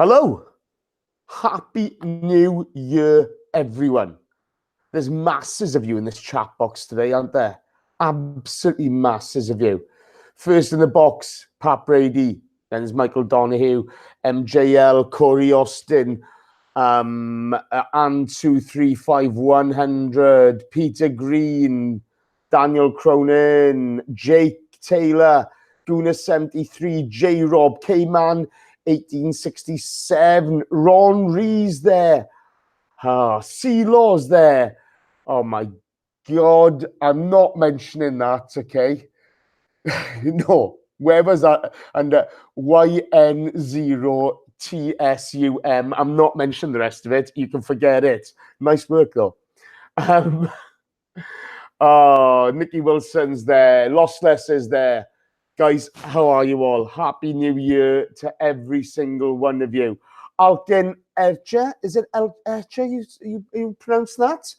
Hello. Happy New Year, everyone. There's masses of you in this chat box today, aren't there? Absolutely masses of you. First in the box, Pat Brady. Then there's Michael Donahue, MJL, Corey Austin, Ann235 100, Peter Green, Daniel Cronin, Jake Taylor, Guna73, J Rob, K-Man 1867, Ron Rees there. C-Law's there. Oh my God, I'm not mentioning that, okay? No, where was that? And YN0TSUM. I'm not mentioning the rest of it. You can forget it. Nice work, though. Nicky Wilson's there. Lossless is there. Guys, how are you all? Happy New Year to every single one of you. Alkin Ercha, is it Ercha? You pronounce that?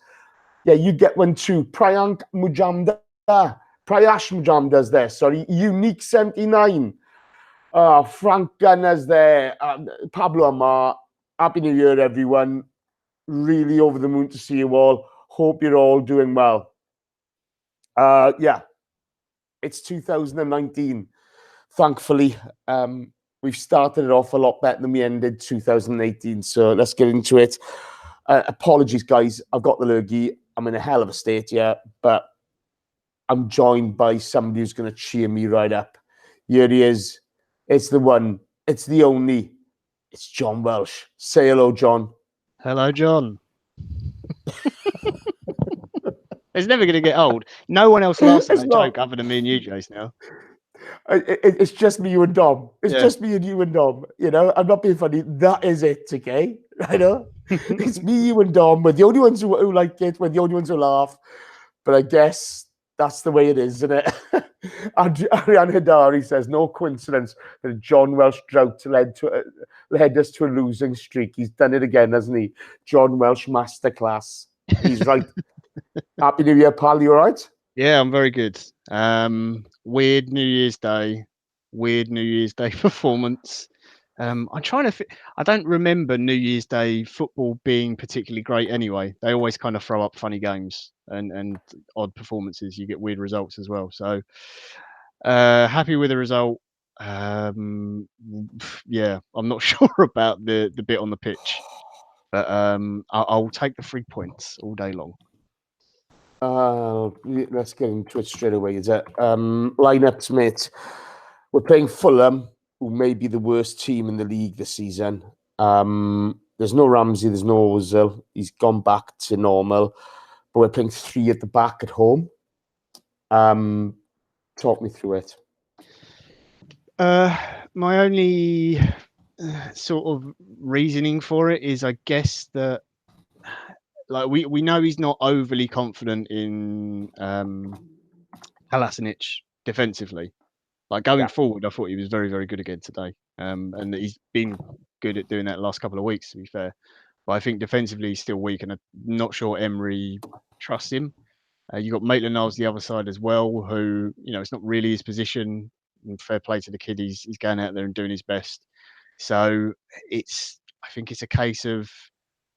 Yeah, you get one too. Prayank Mujamda. Prayash Mujamda's there, sorry. Unique 79. Frank Gunner's there. Pablo Amar. Happy New Year, everyone. Really over the moon to see you all. Hope you're all doing well. Yeah, it's 2019. Thankfully, we've started it off a lot better than we ended 2018. So let's get into it. Apologies, guys. I've got the lurgy. I'm in a hell of a state here, but I'm joined by somebody who's going to cheer me right up. Here he is. It's the one. It's the only. It's John Welsh. Say hello, John. Hello, John. It's never going to get old. No one else laughs at that joke other than me and you, Jace, now. It's just me, you and Dom. It's just me and you and Dom. You know, I'm not being funny. That is it, okay? I know. It's me, you and Dom. We're the only ones who like it. We're the only ones who laugh. But I guess that's the way it is, isn't it? Ariane Hidari says, no coincidence that a John Welsh drought led us to a losing streak. He's done it again, hasn't he? John Welsh masterclass. He's right. Happy New Year, pal. You all right? Yeah, I'm very good. Weird New Year's Day performance. I'm trying to. I don't remember New Year's Day football being particularly great anyway. They always kind of throw up funny games and odd performances. You get weird results as well. So happy with the result. Yeah, I'm not sure about the bit on the pitch, but I'll take the 3 points all day long. Let's get into it straight away. Is it lineups, mate? We're playing Fulham, who may be the worst team in the league this season. There's no Ramsey, there's no Ozil. He's gone back to normal. But we're playing 3 at the back at home. Talk me through it. My only sort of reasoning for it is, I guess, that like we know he's not overly confident in Halasinic defensively. Like going forward, I thought he was very, very good again today. And he's been good at doing that the last couple of weeks, to be fair. But I think defensively he's still weak, and I'm not sure Emery trusts him. You got Maitland-Niles the other side as well, who, you know, it's not really his position. And fair play to the kid, he's going out there and doing his best. So I think it's a case of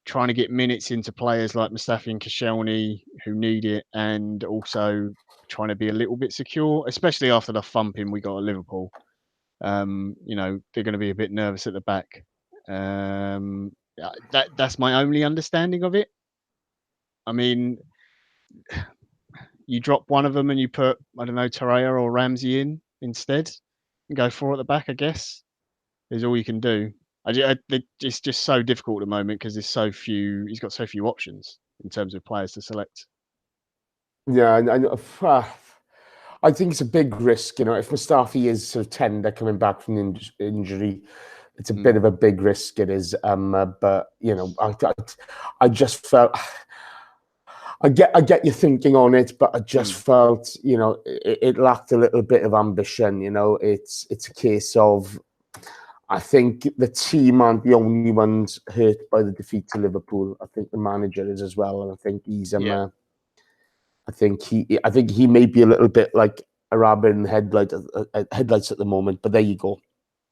trying to get minutes into players like Mustafi and Koscielny who need it, and also trying to be a little bit secure, especially after the thumping we got at Liverpool. You know, they're going to be a bit nervous at the back. That's my only understanding of it. I mean, you drop one of them and you put, I don't know, Torreira or Ramsey in instead and go 4 at the back, I guess, is all you can do. It's just so difficult at the moment because he's got so few options in terms of players to select. Yeah, I think it's a big risk. You know, if Mustafi is sort of tender coming back from the injury, it's a bit of a big risk. It is, but you know, I just felt. I get your thinking on it, but I just felt, you know, it lacked a little bit of ambition. You know, it's a case of, I think the team aren't the only ones hurt by the defeat to Liverpool. I think the manager is as well, and I think he's I think he may be a little bit like a rabbit in the headlights at the moment. But there you go.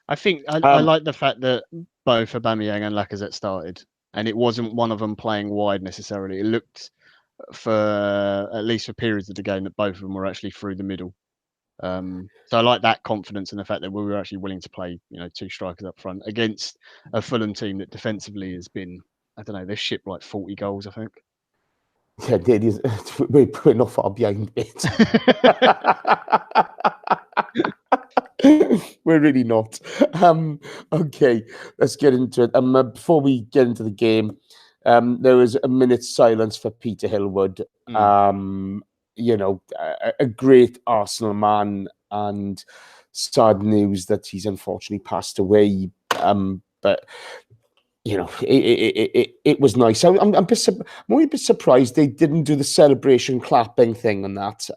I think I like the fact that both Aubameyang and Lacazette started, and it wasn't one of them playing wide necessarily. It looked, for at least for periods of the game, that both of them were actually through the middle. So I like that confidence and the fact that we were actually willing to play, two strikers up front against a Fulham team that defensively has been, I don't know, they've shipped like 40 goals, I think. Yeah, it is. We're not far behind it. We're really not. Okay, let's get into it. Before we get into the game, there was a minute's silence for Peter Hillwood. A great Arsenal man, and sad news that he's unfortunately passed away. But it was nice. I'm only a bit surprised they didn't do the celebration clapping thing on that.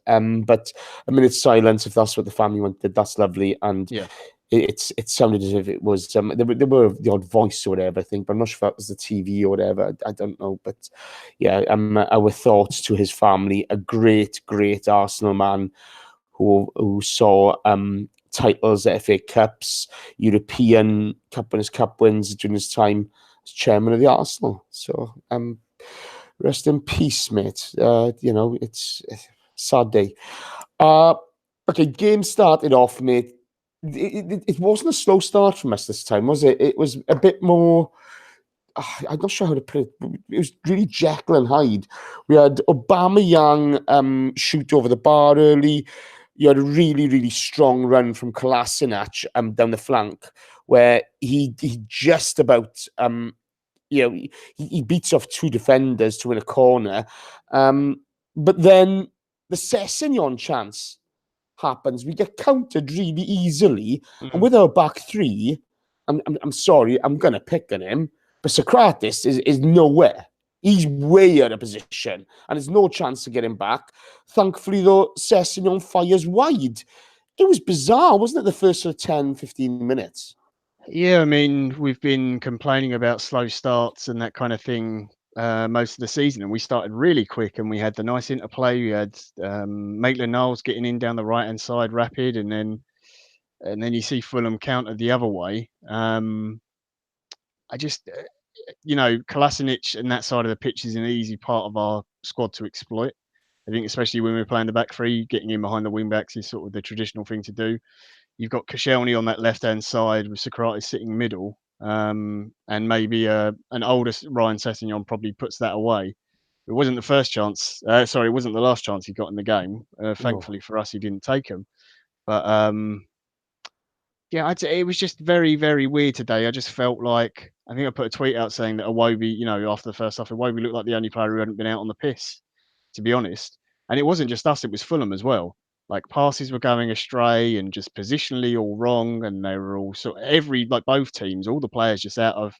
But a minute's silence, if that's what the family wanted, that's lovely. And Yeah. it sounded as if it was there were the odd voice or whatever, I think, but I'm not sure if that was the TV or whatever. I don't know, but yeah, our thoughts to his family. A great Arsenal man who saw titles, FA Cups, European Cup Winners' Cup wins during his time as chairman of the Arsenal. So rest in peace, mate. It's a sad day. Okay, game started off, mate. It wasn't a slow start from us this time, was it? It was a bit more. I'm not sure how to put it. It was really Jekyll and Hyde. We had Aubameyang shoot over the bar early. You had a really strong run from Kolasinac down the flank, where he just about he beats off two defenders to win a corner. But then the Sessegnon chance happens. We get countered really easily, and with our back three, I'm sorry, I'm gonna pick on him, but Socrates is nowhere. He's way out of position, and there's no chance to get him back. Thankfully, though, Sessegnon fires wide. It was bizarre, wasn't it, the first sort of 10, 15 minutes? Yeah, I mean, we've been complaining about slow starts and that kind of thing most of the season, and we started really quick, and we had the nice interplay. We had Maitland-Niles getting in down the right-hand side, rapid, and then you see Fulham counter the other way. I just, Kolasinac and that side of the pitch is an easy part of our squad to exploit. I think especially when we're playing the back three, getting in behind the wing backs is sort of the traditional thing to do. You've got Koscielny on that left-hand side with Socrates sitting middle, and maybe an older Ryan Sessegnon probably puts that away. It wasn't the first chance. It wasn't the last chance he got in the game. Thankfully for us, he didn't take him. But yeah, it was just very weird today. I just felt like, I think I put a tweet out saying that Iwobi, after the first half, Iwobi looked like the only player who hadn't been out on the piss, to be honest. And it wasn't just us; it was Fulham as well. Like passes were going astray and just positionally all wrong, and they were all both teams, all the players just out of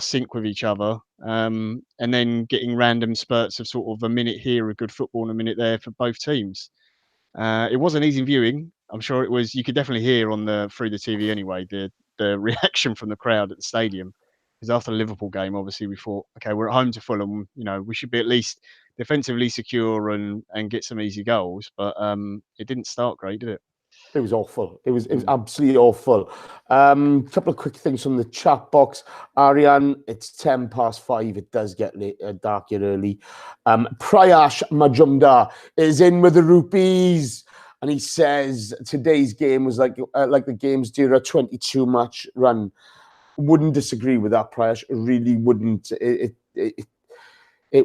sync with each other, and then getting random spurts of sort of a minute here of good football and a minute there for both teams. It wasn't easy viewing. I'm sure it was. You could definitely hear through the TV anyway the reaction from the crowd at the stadium. Because after the Liverpool game, obviously we thought, okay, we're at home to Fulham. We should be at least defensively secure and get some easy goals. But it didn't start great, did it? It was awful. It was absolutely awful. Couple of quick things from the chat box. Ariane, it's 5:10. It does get dark here early. Prayash Majumdar is in with the rupees, and he says today's game was like the games during a 22-match run. Wouldn't disagree with that, Prayash. Really wouldn't. It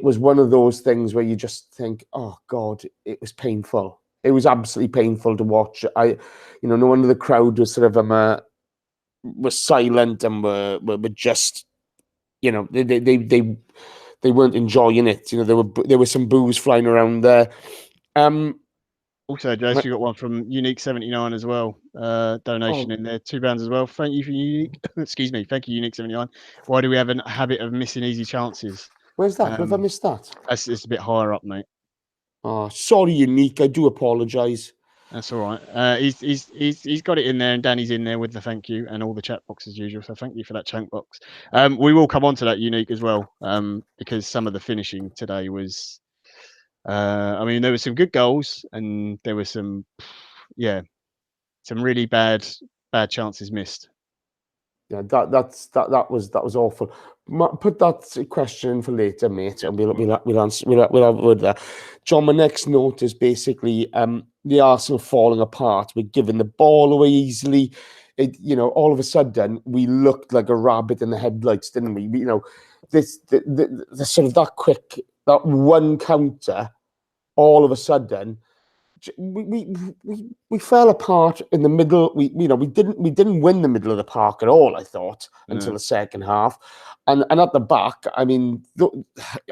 was one of those things where you just think, oh God, it was painful. It was absolutely painful to watch. No wonder the crowd was sort of was silent and were just, they weren't enjoying it. There was some booze flying around there. Also, Jess, you got one from Unique 79 as well. Donation in there, £2 as well. Thank you for Unique. Excuse me. Thank you, Unique 79. Why do we have a habit of missing easy chances? Where's that? Have I missed that? It's a bit higher up, mate. Oh, sorry, Unique. I do apologise. That's all right. He's got it in there, and Danny's in there with the thank you and all the chat box as usual. So thank you for that chunk box. We will come on to that Unique as well, because some of the finishing today was. I mean, there were some good goals, and there were some really bad chances missed. Yeah, that was awful. Put that question for later, mate, and we'll answer. We'll have a word there. John, my next note is basically the Arsenal falling apart. We're giving the ball away easily. All of a sudden we looked like a rabbit in the headlights, didn't we? The sort of that one counter, all of a sudden. We fell apart in the middle. We didn't win the middle of the park at all, I thought, until the second half. And at the back, I mean,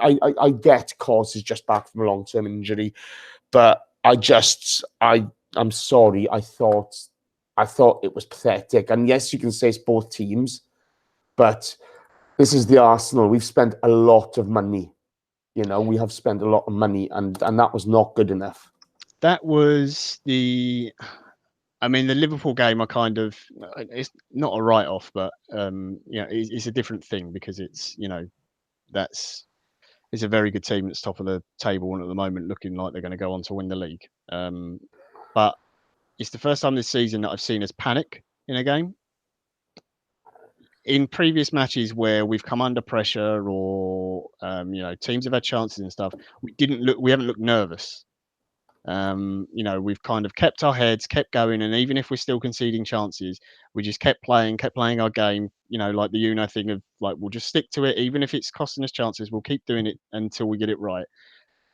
I get Cos is just back from a long-term injury, but I'm sorry. I thought it was pathetic. And yes, you can say it's both teams, but this is the Arsenal. We've spent a lot of money. We have spent a lot of money, and that was not good enough. That was the Liverpool game. It's not a write-off, but it's a different thing because it's a very good team that's top of the table and at the moment looking like they're going to go on to win the league. But it's the first time this season that I've seen us panic in a game. In previous matches where we've come under pressure or teams have had chances and stuff, we haven't looked nervous. We've kind of kept our heads, kept going, and even if we're still conceding chances, we just kept playing our game. Like the thing of like, we'll just stick to it, even if it's costing us chances. We'll keep doing it until we get it right.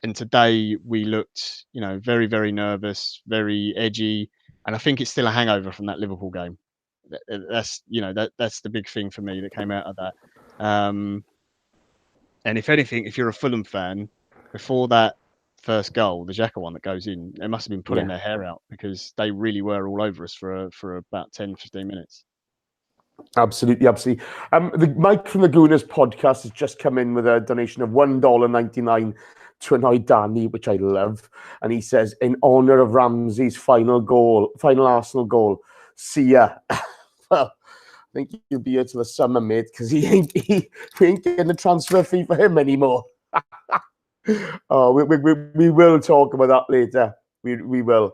And today we looked, very, very nervous, very edgy, and I think it's still a hangover from that Liverpool game. That's the big thing for me that came out of that. And if anything, if you're a Fulham fan, before that first goal, the Xhaka one that goes in, they must have been pulling their hair out because they really were all over us for about 10, 15 minutes. Absolutely. The Mike from the Gooners podcast has just come in with a donation of $1.99 to annoy Danny, which I love. And he says, in honour of Ramsey's final Arsenal goal, see ya. Well, I think he'll be here till the summer, mate, because we ain't getting a transfer fee for him anymore. Oh, we will talk about that later. We will.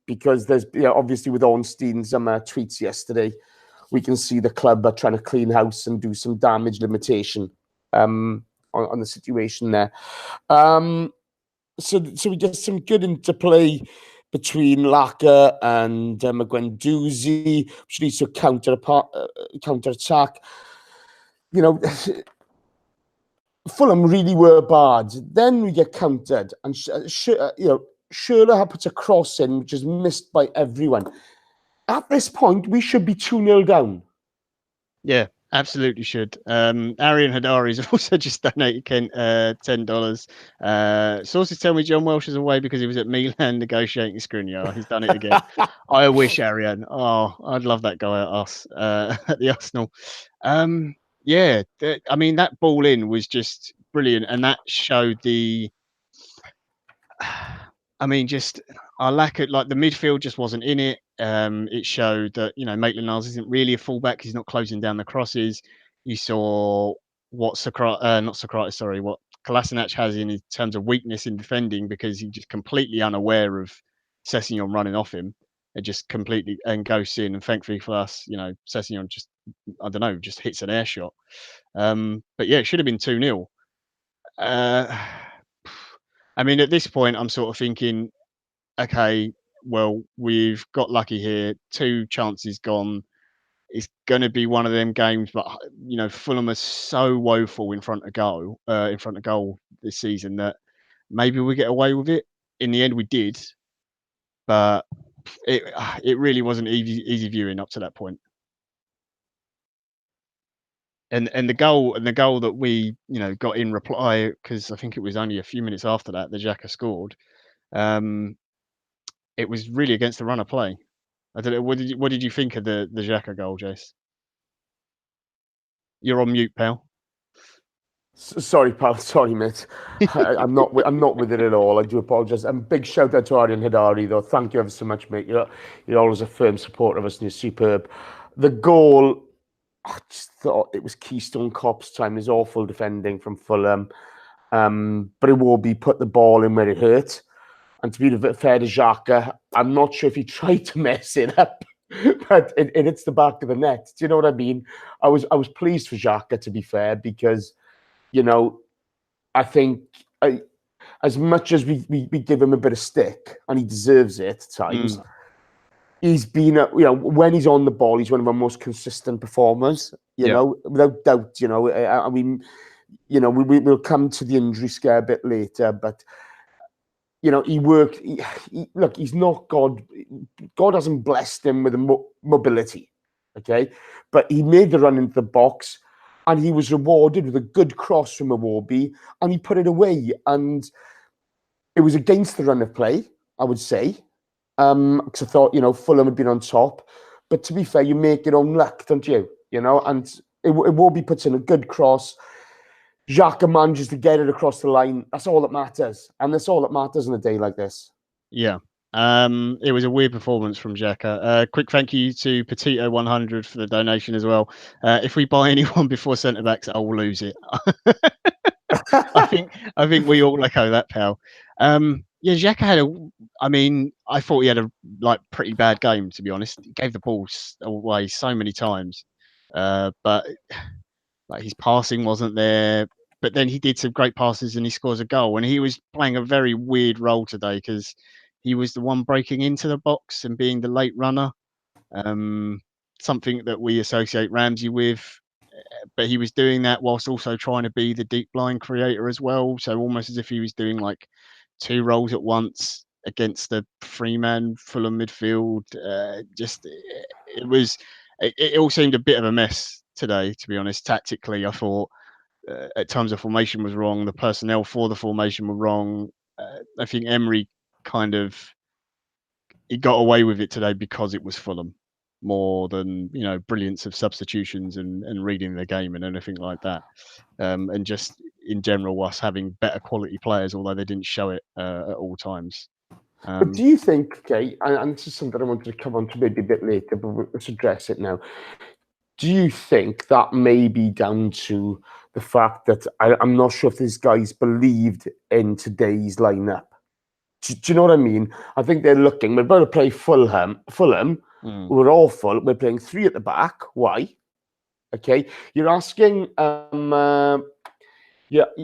Because there's obviously with Ornstein's tweets yesterday, we can see the club are trying to clean house and do some damage limitation on the situation there. So we get some good interplay between Laka and Guendouzi, which leads to a counter-attack. Fulham really were bad. Then we get countered, and Schürrle puts a cross in, which is missed by everyone. At this point, we should be 2-0 down. Yeah, absolutely should. Arian Hadari's also just donated $10. Sources tell me John Welsh is away because he was at Milan negotiating Skriniar. He's done it again. I wish, Arian. Oh, I'd love that guy at the Arsenal. That ball in was just brilliant, and that showed our lack of, like, the midfield just wasn't in it. It showed that Maitland-Niles isn't really a fullback. He's not closing down the crosses. You saw what Kolasinac has in terms of weakness in defending, because he's just completely unaware of Sessegnon running off him and just completely goes in. And thankfully for us, Sessegnon just hits an air shot. But yeah, it should have been 2-0. At this point, I'm sort of thinking, okay, well, we've got lucky here. 2 chances gone. It's going to be one of them games, but Fulham are so woeful in front of goal this season that maybe we get away with it. In the end, we did, but it really wasn't easy viewing up to that point. And the goal that we got in reply, because I think it was only a few minutes after that the Xhaka scored. It was really against the run of play. I don't know. What did you think of the Xhaka goal, Jace? You're on mute, pal. Sorry, pal. Sorry, mate. I'm not with it at all. I do apologise. And big shout out to Arian Hadari, though. Thank you ever so much, mate. You're always a firm supporter of us, and you're superb. The goal, I just thought it was Keystone Cops time. There's awful defending from Fulham, but it will be put the ball in where it hurt. And to be fair to Xhaka, I'm not sure if he tried to mess it up. but it hits the back of the net. Do you know what I mean? I was pleased for Xhaka, to be fair, because, you know, I think as much as we give him a bit of stick, and he deserves it at times, he's been, when he's on the ball, he's one of our most consistent performers, you know, without doubt, you know. I mean, you know, we'll come to the injury scare a bit later, but, you know, he worked. Look, he's not God. God hasn't blessed him with mobility, okay? But he made the run into the box, and he was rewarded with a good cross from Iwobi, and he put it away. And it was against the run of play, I would say, because I thought, you know, Fulham had been on top. But to be fair, you make your own luck, don't you? You know, and Iwobi puts in a good cross. Xhaka manages to get it across the line. That's all that matters. And that's all that matters on a day like this. Yeah. It was a weird performance from Xhaka. Quick thank you to Petito 100 for the donation as well. If we buy anyone before centre backs, I will lose it. I think we all echo that, pal. Yeah, Xhaka had I thought he had a pretty bad game, to be honest. He gave the ball away so many times, but his passing wasn't there. But then he did some great passes and he scores a goal. And he was playing a very weird role today because he was the one breaking into the box and being the late runner. Something that we associate Ramsey with. But he was doing that whilst also trying to be the deep line creator as well. So almost as if he was doing like two roles at once against the three-man Fulham midfield. It all seemed a bit of a mess today, to be honest. Tactically, I thought at times the formation was wrong. The personnel for the formation were wrong. I think Emery he got away with it today because it was Fulham more than, you know, brilliance of substitutions and reading the game and anything like that. And just in general, us having better quality players, although they didn't show it at all times. But do you think, okay, and this is something I wanted to come on to maybe a bit later, but let's address it now. Do you think that may be down to the fact that I'm not sure if these guys believed in today's lineup? Do you know what I mean? I think they're looking. We're about to play Fulham. We're awful. We're playing three at the back. Why? Okay, you're asking. You're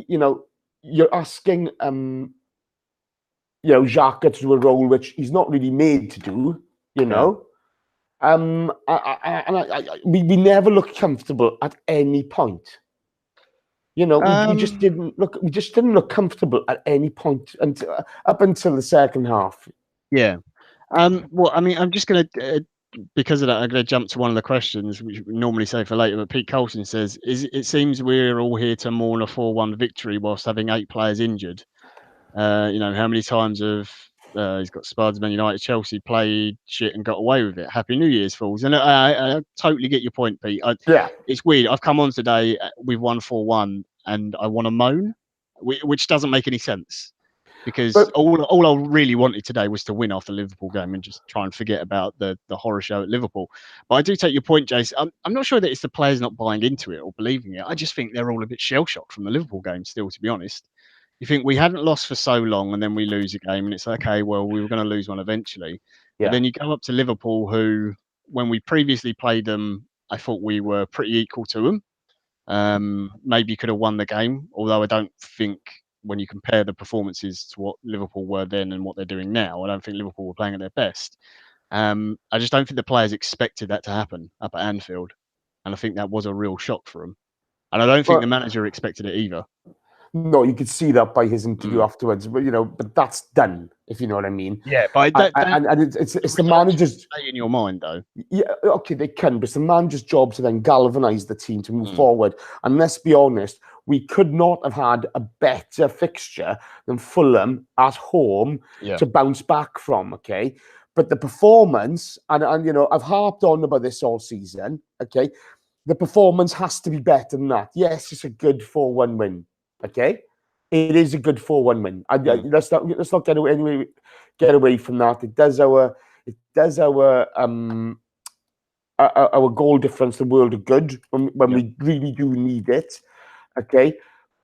asking. Xhaka to do a role which he's not really made to do. You know. We never looked comfortable at any point. You know, we just didn't look. We just didn't look comfortable at any point up until the second half. Yeah. Well, I mean, I'm just going to, because of that, I'm going to jump to one of the questions, which we normally say for later. But Pete Colson says, it seems we're all here to mourn a 4-1 victory whilst having 8 players injured. You know, how many times have he's got Spuds, Man United, Chelsea played shit and got away with it? Happy New Year's, fools. And I totally get your point, Pete. It's weird. I've come on today, we've won 4-1, and I want to moan, which doesn't make any sense. Because all I really wanted today was to win off the Liverpool game and just try and forget about the horror show at Liverpool. But I do take your point, Jace. I'm not sure that it's the players not buying into it or believing it. I just think they're all a bit shell-shocked from the Liverpool game still, to be honest. You think we hadn't lost for so long and then we lose a game and it's okay, well, we were going to lose one eventually. Yeah. But then you go up to Liverpool, who, when we previously played them, I thought we were pretty equal to them. Maybe could have won the game, although I don't think when you compare the performances to what Liverpool were then and what they're doing now, I don't think Liverpool were playing at their best. I just don't think the players expected that to happen up at Anfield. And I think that was a real shock for them. And I don't think the manager expected it either. No, you could see that by his interview afterwards, but but that's done, if you know what I mean. Yeah, but it's the manager's stay in your mind though. Yeah, okay, they can, but it's the manager's job to then galvanise the team to move forward. And let's be honest, we could not have had a better fixture than Fulham at home to bounce back from. Okay, but the performance, and I've harped on about this all season. Okay, the performance has to be better than that. Yes, it's a good 4-1 win. Okay, it is a good 4-1 win. Let's not get away from that. It does our goal difference the world of good when we really do need it. Okay,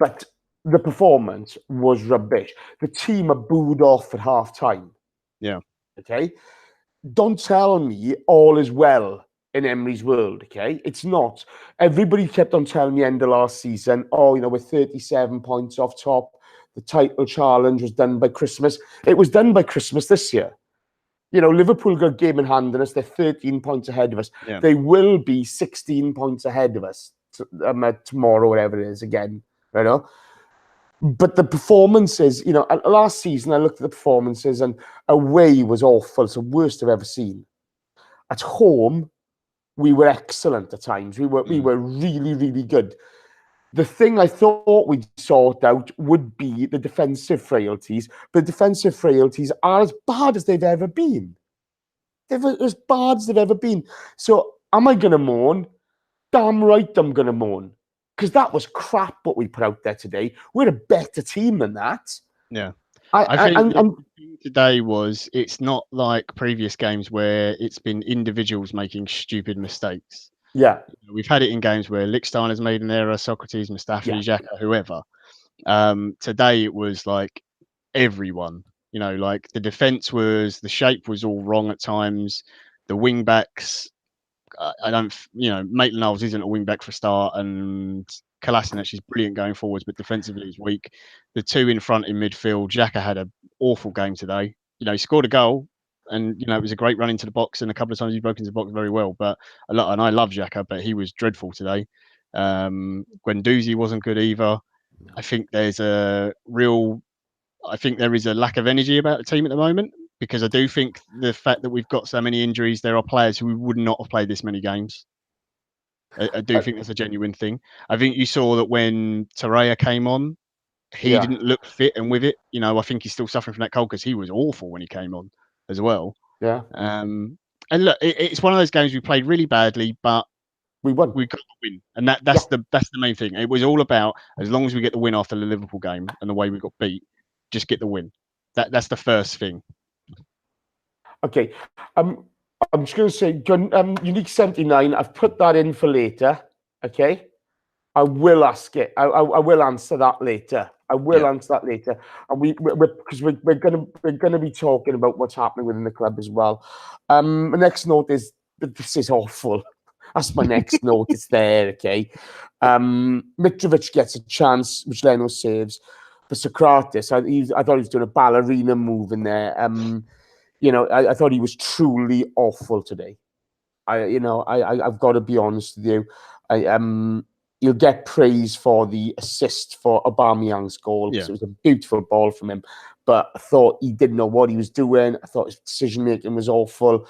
but the performance was rubbish. The team are booed off at half time. Yeah. Okay, don't tell me all is well in Emery's world, okay? It's not. Everybody kept on telling me end of last season, oh, we're 37 points off top. The title challenge was done by Christmas. It was done by Christmas this year. Liverpool got a game in hand on us. They're 13 points ahead of us. Yeah. They will be 16 points ahead of us tomorrow, whatever it is, again. But the performances, last season I looked at the performances and away was awful. It's the worst I've ever seen. At home, we were excellent at times. We were really, really good. The thing I thought we'd sort out would be the defensive frailties, but defensive frailties are as bad as they've ever been. They're as bad as they've ever been. So am I going to moan? Damn right I'm going to moan. Because that was crap what we put out there today. We're a better team than that. Yeah. I think today it's not like previous games where it's been individuals making stupid mistakes. Yeah. We've had it in games where Lichtsteiner's made an error, Socrates, Mustafi, Xhaka, whoever. Today it was like everyone, like the defense the shape was all wrong at times. The wing backs, Maitland-Niles isn't a wing back for a start, and Kolasinac is brilliant going forwards, but defensively he's weak. The two in front in midfield, Xhaka had an awful game today. He scored a goal, and it was a great run into the box, and a couple of times he broke into the box very well. But and I love Xhaka, but he was dreadful today. Guendouzi wasn't good either. I think there is a lack of energy about the team at the moment, because I do think the fact that we've got so many injuries, there are players who would not have played this many games. I do think that's a genuine thing. I think you saw that when Torreira came on, he didn't look fit and with it. I think he's still suffering from that cold because he was awful when he came on as well. Yeah. And look, it's one of those games we played really badly, but we won. We got the win, and that's the main thing. It was all about, as long as we get the win after the Liverpool game and the way we got beat, just get the win. That's the first thing. Okay. I'm just going to say, Unique 79, I've put that in for later. Okay. I will ask it. I will answer that later. I will answer that later. And because we're gonna be talking about what's happening within the club as well. The next note is that this is awful. That's my next note. It's there, okay. Mitrovic gets a chance, which Leno saves. But Socrates, I thought he was doing a ballerina move in there. I thought he was truly awful today. I've got to be honest with you. You'll get praise for the assist for Aubameyang's goal, because it was a beautiful ball from him. But I thought he didn't know what he was doing. I thought his decision making was awful.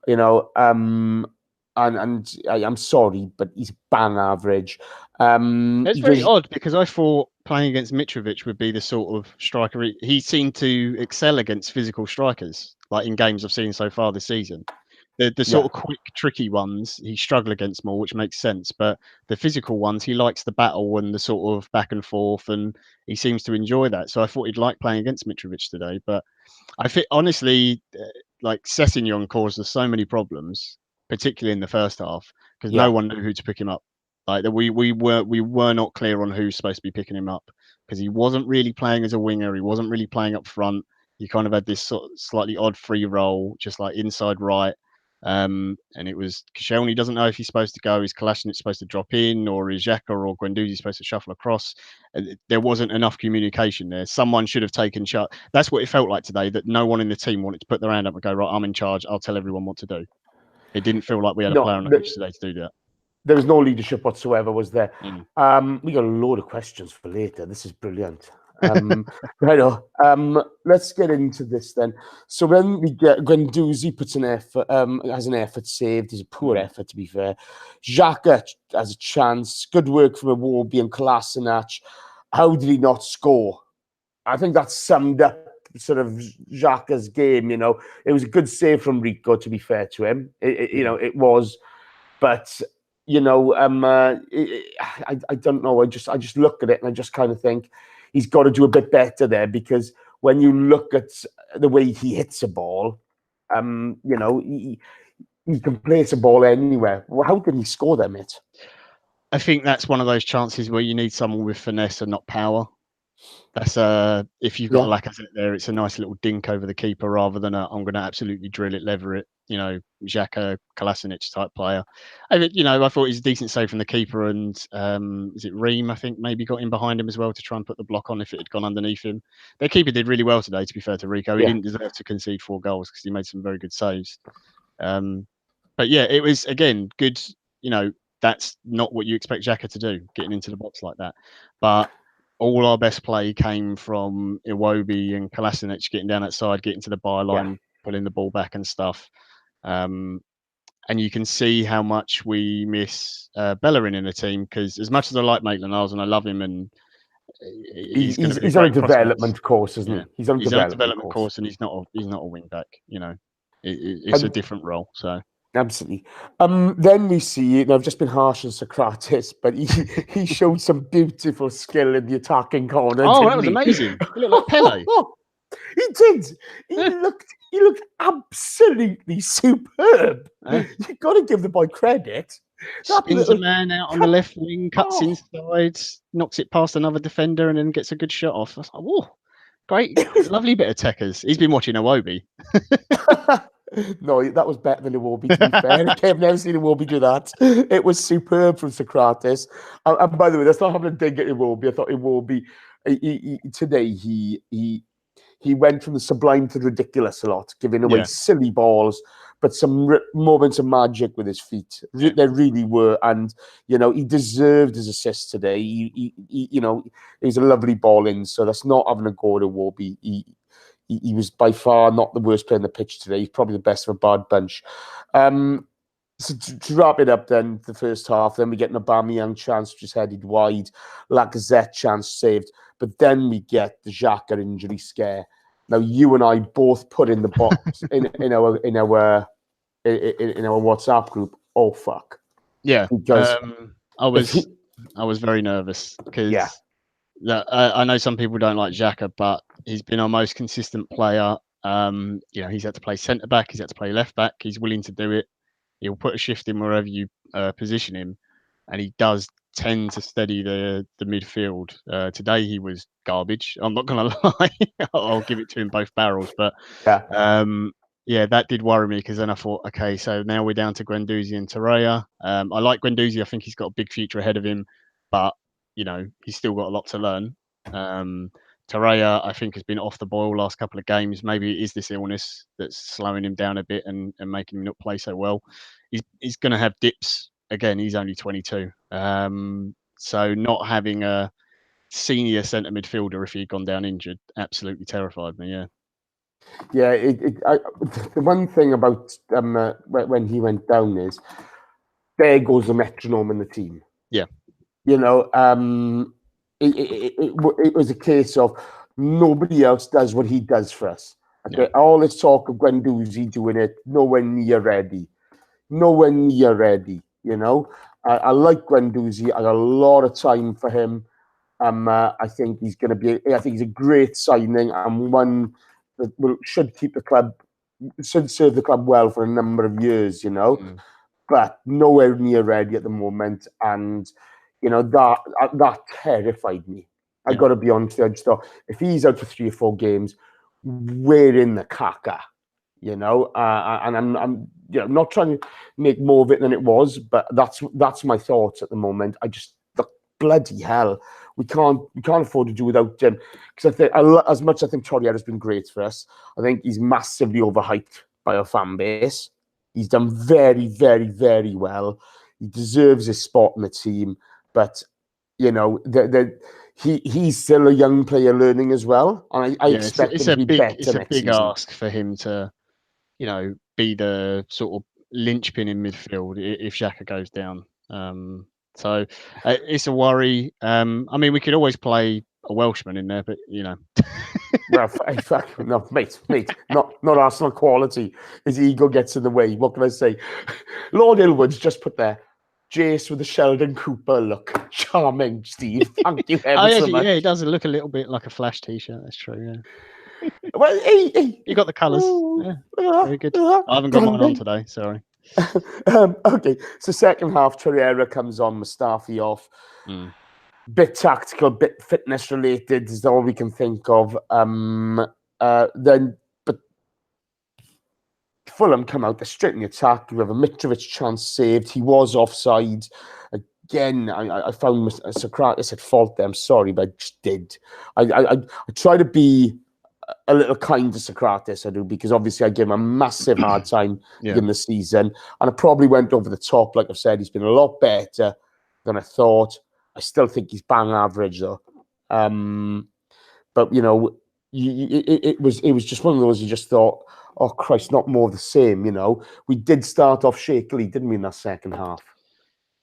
And I'm sorry, but he's bang average. It's very odd, because I thought playing against Mitrovic would be the sort of striker. He seemed to excel against physical strikers, like in games I've seen so far this season. The sort of quick, tricky ones he struggled against more, which makes sense. But the physical ones, he likes the battle and the sort of back and forth, and he seems to enjoy that. So I thought he'd like playing against Mitrovic today. But I think, honestly, like Sessegnon caused us so many problems, particularly in the first half, because no one knew who to pick him up. Like we were not clear on who's supposed to be picking him up, because he wasn't really playing as a winger. He wasn't really playing up front. He kind of had this sort of slightly odd free role, just like inside right. And it was Koscielny doesn't know if he's supposed to go. Is Kolasinac supposed to drop in, or is Xhaka or Guendouzi supposed to shuffle across? There wasn't enough communication there. Someone should have taken charge. That's what it felt like today, that no one in the team wanted to put their hand up and go, right, I'm in charge. I'll tell everyone what to do. It didn't feel like we had a player on the pitch today to do that. There was no leadership whatsoever, was there? We got a load of questions for later. This is brilliant. Let's get into this then. So when we get Guendouzi puts an effort, has an effort saved. It's a poor effort, to be fair. Xhaka has a chance. Good work from Iwobi and Kolasinac. How did he not score? I think that summed up sort of Xhaka's game. It was a good save from Rico, to be fair to him. It was, but I don't know. I just look at it and I just kind of think he's got to do a bit better there, because when you look at the way he hits a ball, he can place a ball anywhere. Well, how did he score there, mate? I think that's one of those chances where you need someone with finesse and not power. That's if you've got a Lacazette there, it's a nice little dink over the keeper rather than I'm going to absolutely drill it, lever it. Xhaka, Kolasinac type player. I thought he's a decent save from the keeper, and is it Ream? I think maybe got in behind him as well to try and put the block on if it had gone underneath him. Their keeper did really well today. To be fair to Rico, he didn't deserve to concede 4 goals because he made some very good saves. But yeah, it was again good. That's not what you expect Xhaka to do, getting into the box like that. But all our best play came from Iwobi and Kolasinac getting down that side, getting to the byline, pulling the ball back and stuff. And you can see how much we miss Bellerin in the team, because as much as I like Maitland-Niles and I love him, and he's going to be a great on a development course, isn't he? He's on a development course, and he's not a wing back. It's a different role. So. Absolutely. Then we see, and I've just been harsh on Socrates, but he showed some beautiful skill in the attacking corner. Oh, that was amazing! He looked like Pele. He did. He looked absolutely superb. You've got to give the boy credit. Spins a man out on the left wing, cuts inside, knocks it past another defender, and then gets a good shot off. I was like, whoa, great, lovely bit of techers. He's been watching Iwobi. No, that was better than Iwobi, to be fair. I've never seen Iwobi do that. It was superb from Socrates. And by the way, that's not having a dig at Iwobi. I thought Iwobi, today, he went from the sublime to the ridiculous a lot, giving away silly balls, but some moments of magic with his feet. There really were. And, he deserved his assist today. It was a lovely ball in, so that's not having a go at Iwobi. He was by far not the worst player on the pitch today. He's probably the best of a bad bunch. So to wrap it up then, the first half, then we get an Aubameyang chance, which is headed wide. Lacazette chance saved. But then we get the Xhaka injury scare. Now, you and I both put in the box in our WhatsApp group, oh, fuck. Yeah, because I was very nervous because I know some people don't like Xhaka, but he's been our most consistent player. He's had to play centre back, he's had to play left back. He's willing to do it. He'll put a shift in wherever you position him, and he does tend to steady the midfield. Today he was garbage. I'm not going to lie. I'll give it to him both barrels, but that did worry me, because then I thought, okay, so now we're down to Guendouzi and Torreira. I like Guendouzi. I think he's got a big future ahead of him, but he's still got a lot to learn. Torreira, I think, has been off the boil last couple of games. Maybe it is this illness that's slowing him down a bit and making him not play so well. He's going to have dips. Again, he's only 22. So not having a senior centre midfielder, if he'd gone down injured, absolutely terrified me, Yeah, the one thing about when he went down is, there goes the metronome in the team. Yeah. It was a case of nobody else does what he does for us. Okay, all this talk of Guendouzi doing it, nowhere near ready. I like Guendouzi. I got a lot of time for him. I think he's going to be. I think he's a great signing, and one that should serve the club well for a number of years. But nowhere near ready at the moment, and that terrified me. I got to be honest. I just thought, if he's out for 3 or 4 games, we're in the caca. And I'm not trying to make more of it than it was, but that's my thoughts at the moment. Bloody hell, we can't afford to do without him, because I think, as much as I think Torreira has been great for us, I think he's massively overhyped by our fan base. He's done very, very, very well. He deserves his spot in the team, but he's still a young player learning as well, and I expect him to be better next season. It's a big ask for him to, be the sort of linchpin in midfield if Xhaka goes down. So it's a worry. We could always play a Welshman in there, but Well, no, mate, not Arsenal quality. His ego gets in the way. What can I say? Lord Ilwood's just put there, Jace with the Sheldon Cooper look. Charming, Steve. Thank you ever so much. Yeah, he does look a little bit like a Flash t-shirt. That's true, yeah. Well, hey. You got the colours. Yeah, very good. I haven't got mine on today, sorry. Okay, so second half, Torreira comes on, Mustafi off. Bit tactical, bit fitness related is all we can think of. But Fulham come out, they're straight in the attack. We have a Mitrovic chance saved. He was offside. Again, I found Socrates at fault there. I'm sorry, but I just did. I try to be a little kind to Socrates, I do, because obviously I give him a massive hard time in the season. And I probably went over the top. Like I've said, he's been a lot better than I thought. I still think he's bang average, though. But, you know, it was just one of those you just thought, oh, Christ, not more of the same, you know. We did start off shakily, didn't we, in that second half?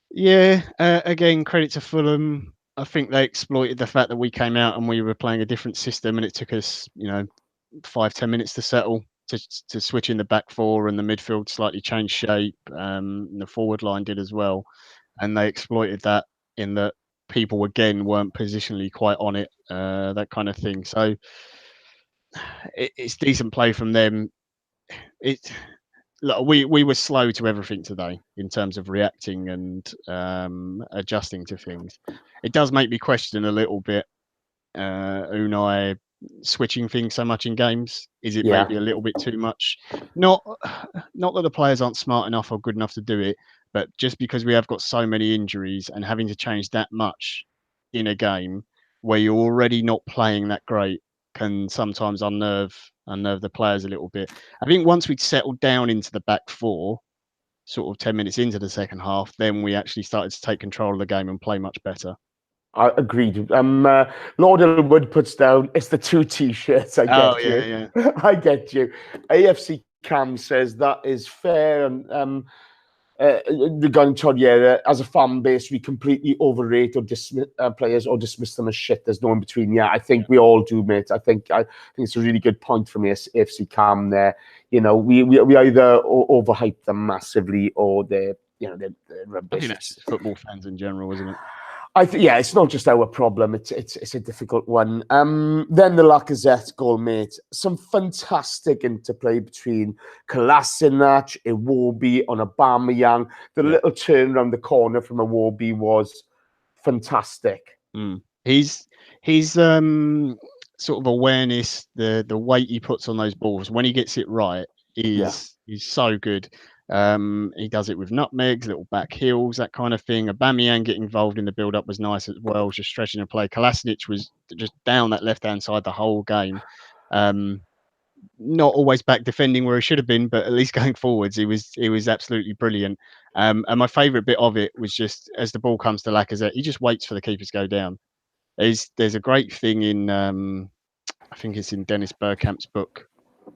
Yeah, again, credit to Fulham. I think they exploited the fact that we came out and we were playing a different system, and it took us, 5-10 minutes to settle, to switch in the back four, and the midfield slightly changed shape. And the forward line did as well, and they exploited that in that people again weren't positionally quite on it, that kind of thing. So it's decent play from them. Look, we were slow to everything today in terms of reacting and adjusting to things. It does make me question a little bit Unai switching things so much in games. Is it maybe a little bit too much? Not that the players aren't smart enough or good enough to do it, but just because we have got so many injuries and having to change that much in a game where you're already not playing that great can sometimes unnerve the players a little bit. I think once we'd settled down into the back four, sort of 10 minutes into the second half, then we actually started to take control of the game and play much better. I agreed. Lord Elwood puts down, it's the two T-shirts. I get you. Yeah. I get you. AFC Cam says that is fair. And regarding Torriera, as a fan base, we completely overrate or dismiss players or dismiss them as shit. There's no in between. Yeah, I think we all do, mate. I think it's a really good point from AFC Cam there. You know, we either overhype them massively or they're rubbish. I think that's just football fans in general, isn't it? It's not just our problem. It's a difficult one. Then the Lacazette goal, mate. Some fantastic interplay between Kolasinac, Iwobi on Aubameyang. The little turn around the corner from Iwobi was fantastic. His sort of awareness, the weight he puts on those balls when he gets it right is so good. He does it with nutmegs, little back heels, that kind of thing. Aubameyang getting involved in the build-up was nice as well, just stretching the play. Kolasinac was just down that left-hand side the whole game. Not always back defending where he should have been, but at least going forwards, he was absolutely brilliant. And my favourite bit of it was just as the ball comes to Lacazette, he just waits for the keeper to go down. There's a great thing in I think it's in Dennis Bergkamp's book,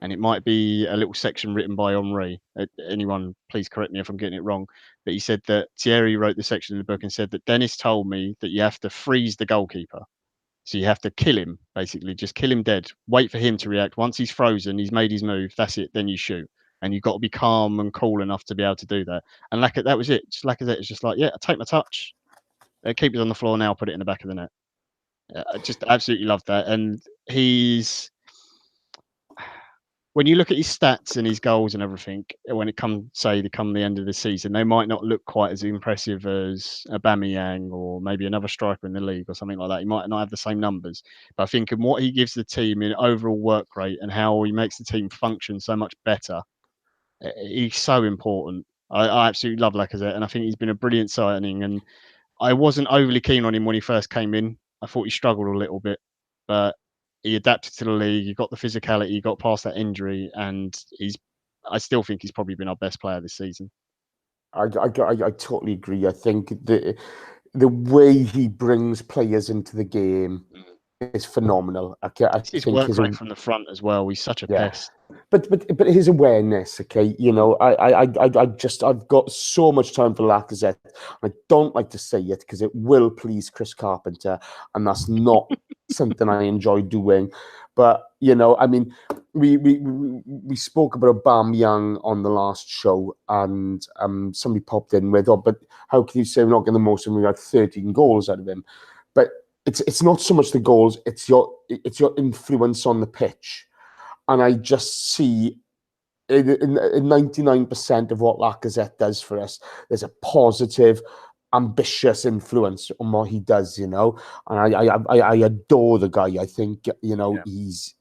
and it might be a little section written by Henri. Anyone, please correct me if I'm getting it wrong. But he said that Thierry wrote the section in the book and said that Dennis told me that you have to freeze the goalkeeper. So you have to kill him, basically, just kill him dead. Wait for him to react. Once he's frozen, he's made his move. That's it. Then you shoot, and you've got to be calm and cool enough to be able to do that. And that was it. Just Lacazette is just like, I take my touch. Keeper's on the floor now. Put it in the back of the net. I just absolutely love that. And when you look at his stats and his goals and everything, when it comes, come the end of the season, they might not look quite as impressive as Aubameyang or maybe another striker in the league or something like that. He might not have the same numbers, but I think in what he gives the team in overall work rate and how he makes the team function so much better, he's so important. I absolutely love Lacazette, and I think he's been a brilliant signing. And I wasn't overly keen on him when he first came in. I thought he struggled a little bit, but he adapted to the league. He got the physicality. He got past that injury, and I still think he's probably been our best player this season. I totally agree. I think the way he brings players into the game is phenomenal. I his think work rate from the front as well. He's such a pest. But his awareness, okay, I've got so much time for Lacazette. I don't like to say it because it will please Chris Carpenter, and that's not something I enjoy doing. But I mean, we spoke about Aubameyang on the last show, and somebody popped in with, but how can you say we're not getting the most of him? We had 13 goals out of him, but it's not so much the goals; it's your influence on the pitch. And I just see in 99% of what Lacazette does for us, there's a positive, ambitious influence on what he does, And I adore the guy. I think, he's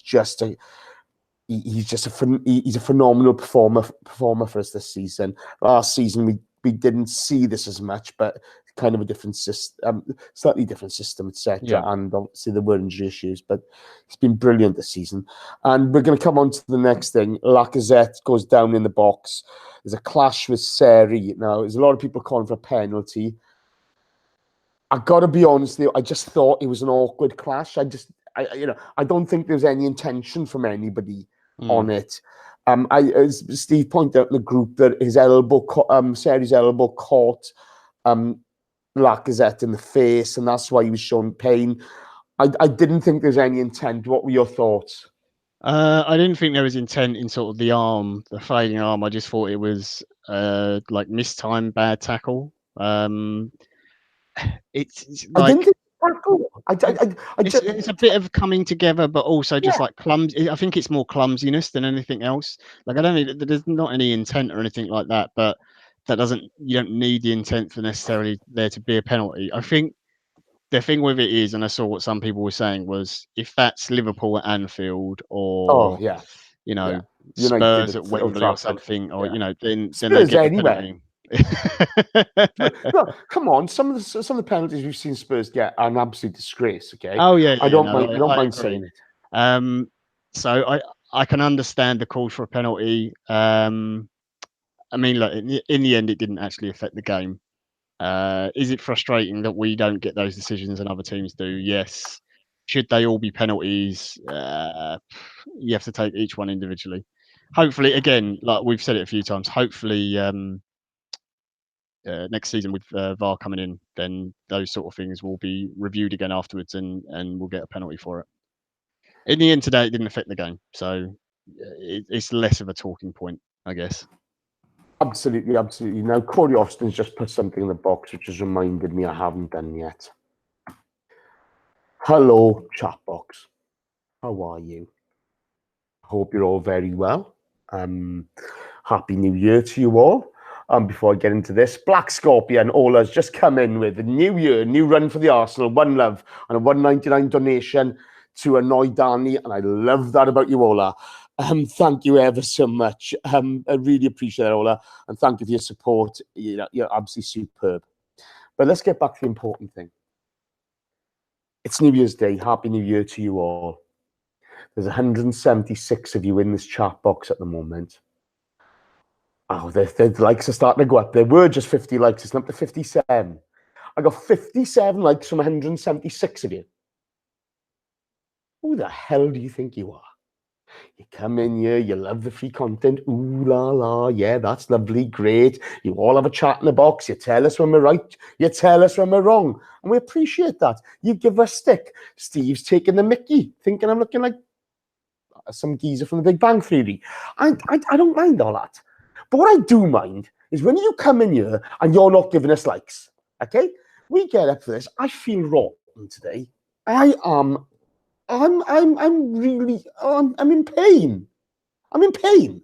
just he's just he's a phenomenal performer for us this season. Last season we didn't see this as much, but kind of a different system, slightly different system, etc. Yeah. And obviously there were injury issues, but he's been brilliant this season. And we're going to come on to the next thing. Lacazette goes down in the box. There's a clash with Seri. Now, there's a lot of people calling for a penalty. I got to be honest with you, I just thought it was an awkward clash. I don't think there's any intention from anybody on it. As Steve pointed out in the group, that his elbow, Seri's elbow caught Lacazette in the face, and that's why he was showing pain. I didn't think there's any intent. What were your thoughts? I didn't think there was intent in sort of the arm, the failing arm. I just thought it was like mistimed bad tackle. It's like, I didn't think tackle. it's a bit of coming together, but also just like clumsy. I think it's more clumsiness than anything else. Like, I don't think there's not any intent or anything like that, but that doesn't, you don't need the intent for necessarily there to be a penalty. I think the thing with it is, and I saw what some people were saying, was if that's Liverpool at Anfield or Spurs at Wembley or something, or then they get the penalty. No, come on. Some of the penalties we've seen Spurs get are an absolute disgrace. Okay. Oh yeah, I don't mind saying it. So I can understand the call for a penalty. I mean, look, in the end, it didn't actually affect the game. Is it frustrating that we don't get those decisions and other teams do? Yes. Should they all be penalties? You have to take each one individually. Hopefully, again, like we've said it a few times, hopefully next season with VAR coming in, then those sort of things will be reviewed again afterwards, and we'll get a penalty for it. In the end today, it didn't affect the game, so it's less of a talking point, I guess. Absolutely. Now, Corey Austin's just put something in the box which has reminded me I haven't done yet. Hello, chat box. How are you? Hope you're all very well. Happy New Year to you all. Before I get into this, Black Scorpion Ola's just come in with a new year, new run for the Arsenal, one love, and a $1.99 donation to annoy Danny, and I love that about you, Ola. Thank you ever so much. I really appreciate it, Ola, and thank you for your support. You're absolutely superb. But let's get back to the important thing. It's New Year's Day. Happy New Year to you all. There's 176 of you in this chat box at the moment. Oh, the likes are starting to go up. There were just 50 likes. It's up to 57. I got 57 likes from 176 of you. Who the hell do you think you are? You come in here, you love the free content. Ooh la la, yeah, that's lovely, great. You all have a chat in the box. You tell us when we're right. You tell us when we're wrong. And we appreciate that. You give us stick. Steve's taking the mickey, thinking I'm looking like some geezer from the Big Bang Theory. I don't mind all that. But what I do mind is when you come in here and you're not giving us likes, okay? We get up for this. I feel rotten today. I'm in pain. I'm in pain.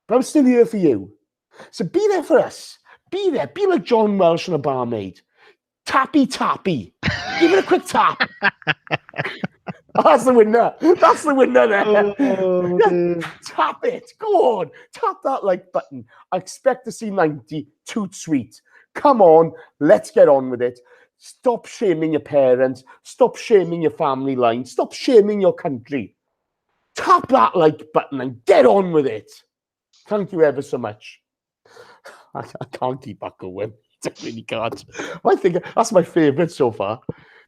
But I'm still here for you. So be there for us. Be there. Be like John Welsh on a barmaid. Tappy. Give it a quick tap. That's the winner. That's the winner there. Yeah, tap it. Go on. Tap that like button. I expect to see 90. Toot sweet. Come on. Let's get on with it. Stop shaming your parents. Stop shaming your family line. Stop shaming your country. Tap that like button and get on with it. Thank you ever so much. I can't keep that going. I really can't. I think that's my favourite so far.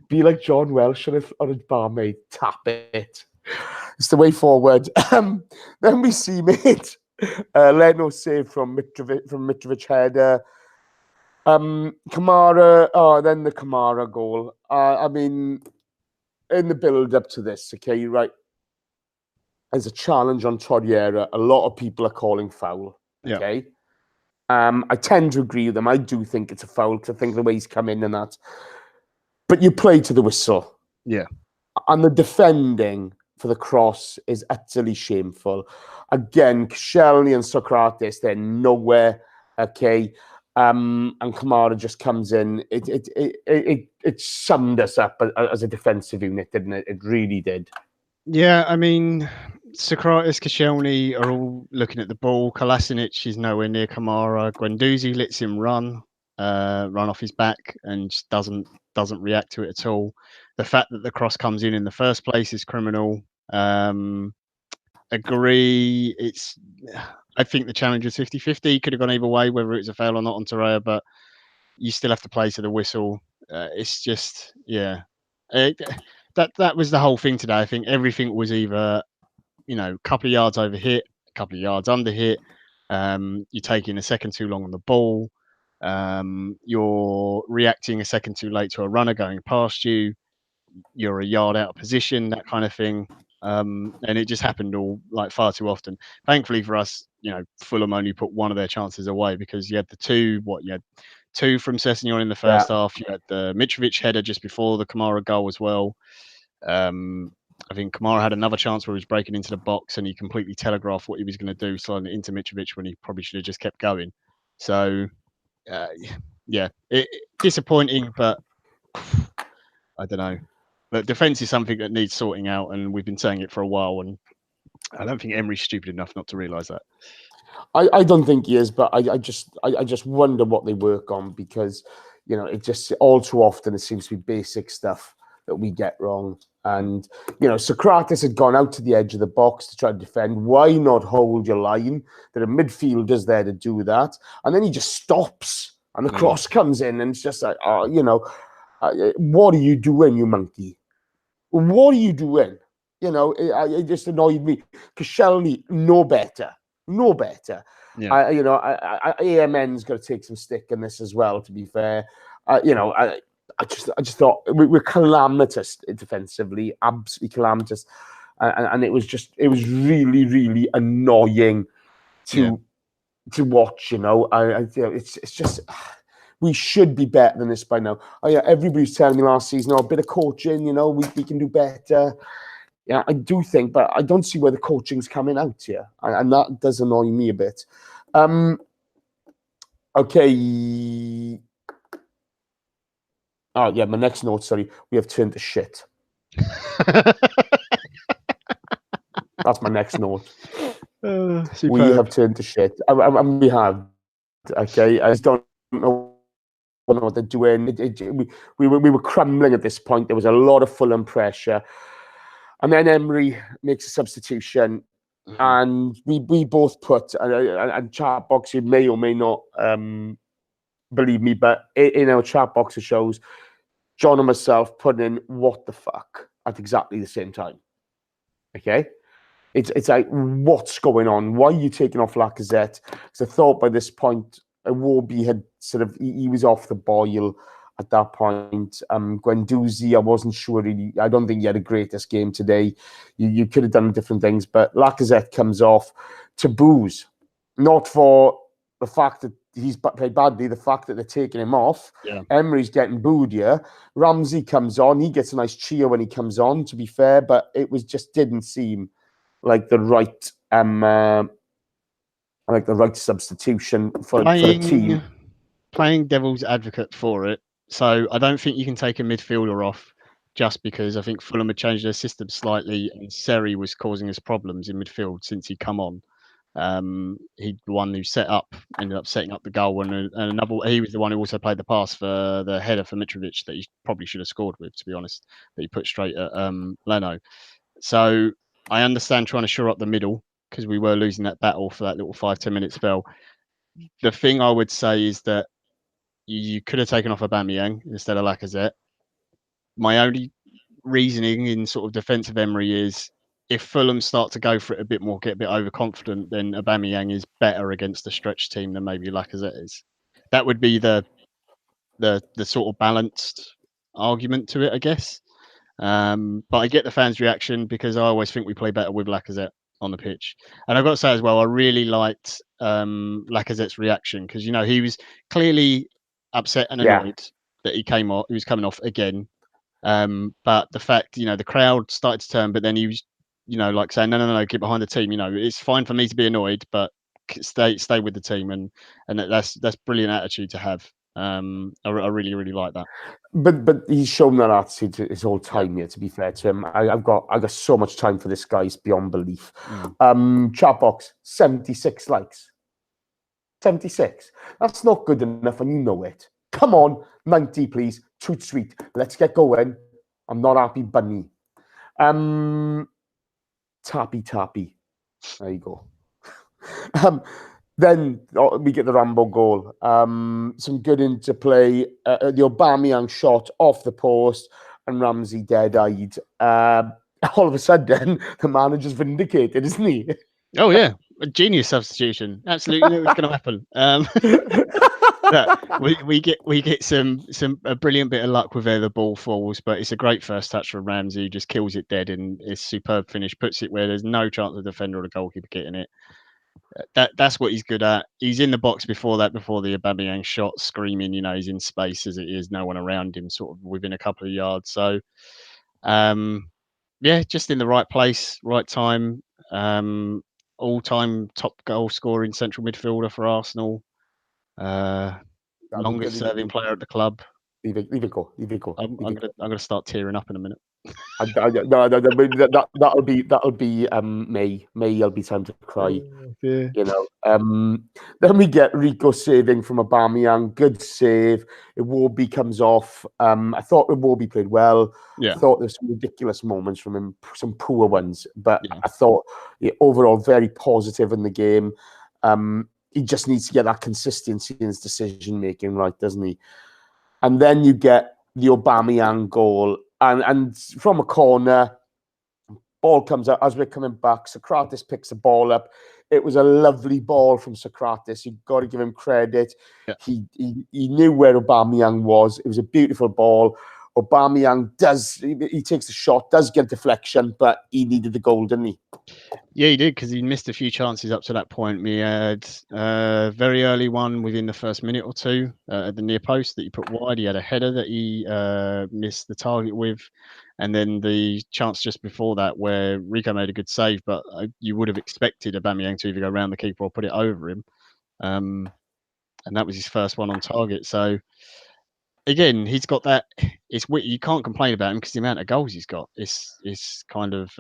Be like John Welsh on a barmaid. Tap it. It's the way forward. Then we see, mate, Leno save from Mitrovic header. Kamara, then the Kamara goal. I mean, in the build-up to this, okay, right, there's a challenge on Torreira. A lot of people are calling foul, okay? Yeah. I tend to agree with them. I do think it's a foul because I think the way he's come in and that. But you play to the whistle. Yeah. And the defending for the cross is utterly shameful. Again, Koscielny and Socrates, they're nowhere, okay? And Kamara just comes in. It summed us up as a defensive unit, didn't it? It really did. Yeah, I mean, Socrates, Koscielny are all looking at the ball. Kolasinac is nowhere near Kamara. Guendouzi lets him run off his back, and just doesn't react to it at all. The fact that the cross comes in the first place is criminal. Agree. I think the challenge was 50-50. Could have gone either way, whether it's a foul or not on Torreira, but you still have to play to the whistle. It's just, yeah. That was the whole thing today. I think everything was either, a couple of yards over hit, a couple of yards under hit. You're taking a second too long on the ball. You're reacting a second too late to a runner going past you. You're a yard out of position, that kind of thing. And it just happened all far too often. Thankfully for us, Fulham only put one of their chances away, because you had you had two from Sessegnon in the first half. You had the Mitrovic header just before the Kamara goal as well. I think Kamara had another chance where he was breaking into the box and he completely telegraphed what he was going to do, sliding it into Mitrovic when he probably should have just kept going. So, disappointing, but I don't know. But defence is something that needs sorting out, and we've been saying it for a while, and I don't think Emery's stupid enough not to realise that. I don't think he is, but I just wonder what they work on, because it just all too often it seems to be basic stuff that we get wrong. And Socrates had gone out to the edge of the box to try to defend. Why not hold your line? There are midfielders there to do that, and then he just stops, and the cross comes in, and it's just like, what are you doing, you monkey? What are you doing? It just annoyed me. Koscielny, no better. Yeah. AMN's got to take some stick in this as well, to be fair. I just thought we're calamitous defensively, absolutely calamitous. And it was really, really annoying to watch, it's just, we should be better than this by now. Everybody's telling me last season, a bit of coaching, we can do better. Yeah, I do think, but I don't see where the coaching's coming out here, and that does annoy me a bit. Okay. Oh, yeah, my next note, sorry. We have turned to shit. That's my next note. We have turned to shit. And we have. Okay, I just don't know what they're doing. We were crumbling at this point. There was a lot of Fulham pressure. And then Emery makes a substitution, and we both put, and chat box, you may or may not believe me, but in our chat box it shows John and myself putting in what the fuck at exactly the same time. Okay? It's like, what's going on? Why are you taking off Lacazette? Because I thought by this point, Iwobi had he was off the boil at that point. Guendouzi, I wasn't sure. I don't think he had a greatest game today. You could have done different things, but Lacazette comes off to booze. Not for the fact that he's played badly, the fact that they're taking him off. Yeah. Emery's getting booed here. Ramsey comes on. He gets a nice cheer when he comes on, to be fair, but it didn't seem like the right substitution for the team. Playing devil's advocate for it. So I don't think you can take a midfielder off just because I think Fulham had changed their system slightly, and Seri was causing us problems in midfield since he'd come on. He the one who ended up setting up the goal, and he was the one who also played the pass for the header for Mitrovic that he probably should have scored with, to be honest, that he put straight at Leno. So I understand trying to shore up the middle, because we were losing that battle for that little 5-10 minute spell. The thing I would say is that you could have taken off Aubameyang instead of Lacazette. My only reasoning in sort of defence of Emery is, if Fulham start to go for it a bit more, get a bit overconfident, then Aubameyang is better against a stretch team than maybe Lacazette is. That would be the sort of balanced argument to it, I guess. But I get the fans' reaction, because I always think we play better with Lacazette on the pitch. And I've got to say as well, I really liked Lacazette's reaction, because he was clearly upset and annoyed that he was coming off again. But the fact, the crowd started to turn, but then he was, saying, no, get behind the team. It's fine for me to be annoyed, but stay with the team, and that's brilliant attitude to have. I really, really like that. But he's shown that attitude his whole time here. To be fair to him, I've got so much time for this guy. It's beyond belief. Chat box 76 likes. 76. That's not good enough, and you know it. Come on, 90, please. Too sweet. Let's get going. I'm not happy, bunny. Tappy. There you go. Then we get the Rambo goal. Some good interplay. The Aubameyang shot off the post, and Ramsey dead-eyed. All of a sudden, the manager's vindicated, isn't he? Oh yeah, a genius substitution. Absolutely knew it was going to happen. We get a brilliant bit of luck with where the ball falls, but it's a great first touch from Ramsey. Just kills it dead, and it's superb finish. Puts it where there's no chance of the defender or the goalkeeper getting it. That's what he's good at. He's in the box before the Aubameyang shot, screaming. He's in space as it is, no one around him, sort of within a couple of yards. So, yeah, just in the right place, right time. All-time top goal scoring central midfielder for Arsenal. Longest serving player at the club. Leave it go. I'm gonna start tearing up in a minute. No, that'll be May. May, I'll be time to cry. Yeah. Then we get Rico saving from Aubameyang. Good save. Iwobi comes off. I thought Iwobi played well. Yeah. I thought there's some ridiculous moments from him, some poor ones, but I thought overall very positive in the game. He just needs to get that consistency in his decision making right, doesn't he? And then you get the Aubameyang goal. And from a corner, ball comes out as we're coming back. Socrates picks the ball up. It was a lovely ball from Socrates. You've got to give him credit. Yeah. He knew where Aubameyang was. It was a beautiful ball. Aubameyang he takes the shot, does get deflection, but he needed the goal, didn't he? Yeah, he did, because he missed a few chances up to that point. We had a very early one within the first minute or two at the near post that he put wide. He had a header that he missed the target with. And then the chance just before that where Rico made a good save, but you would have expected Aubameyang to either go around the keeper or put it over him. And that was his first one on target. So, again, he's got that. You can't complain about him because the amount of goals he's got is kind of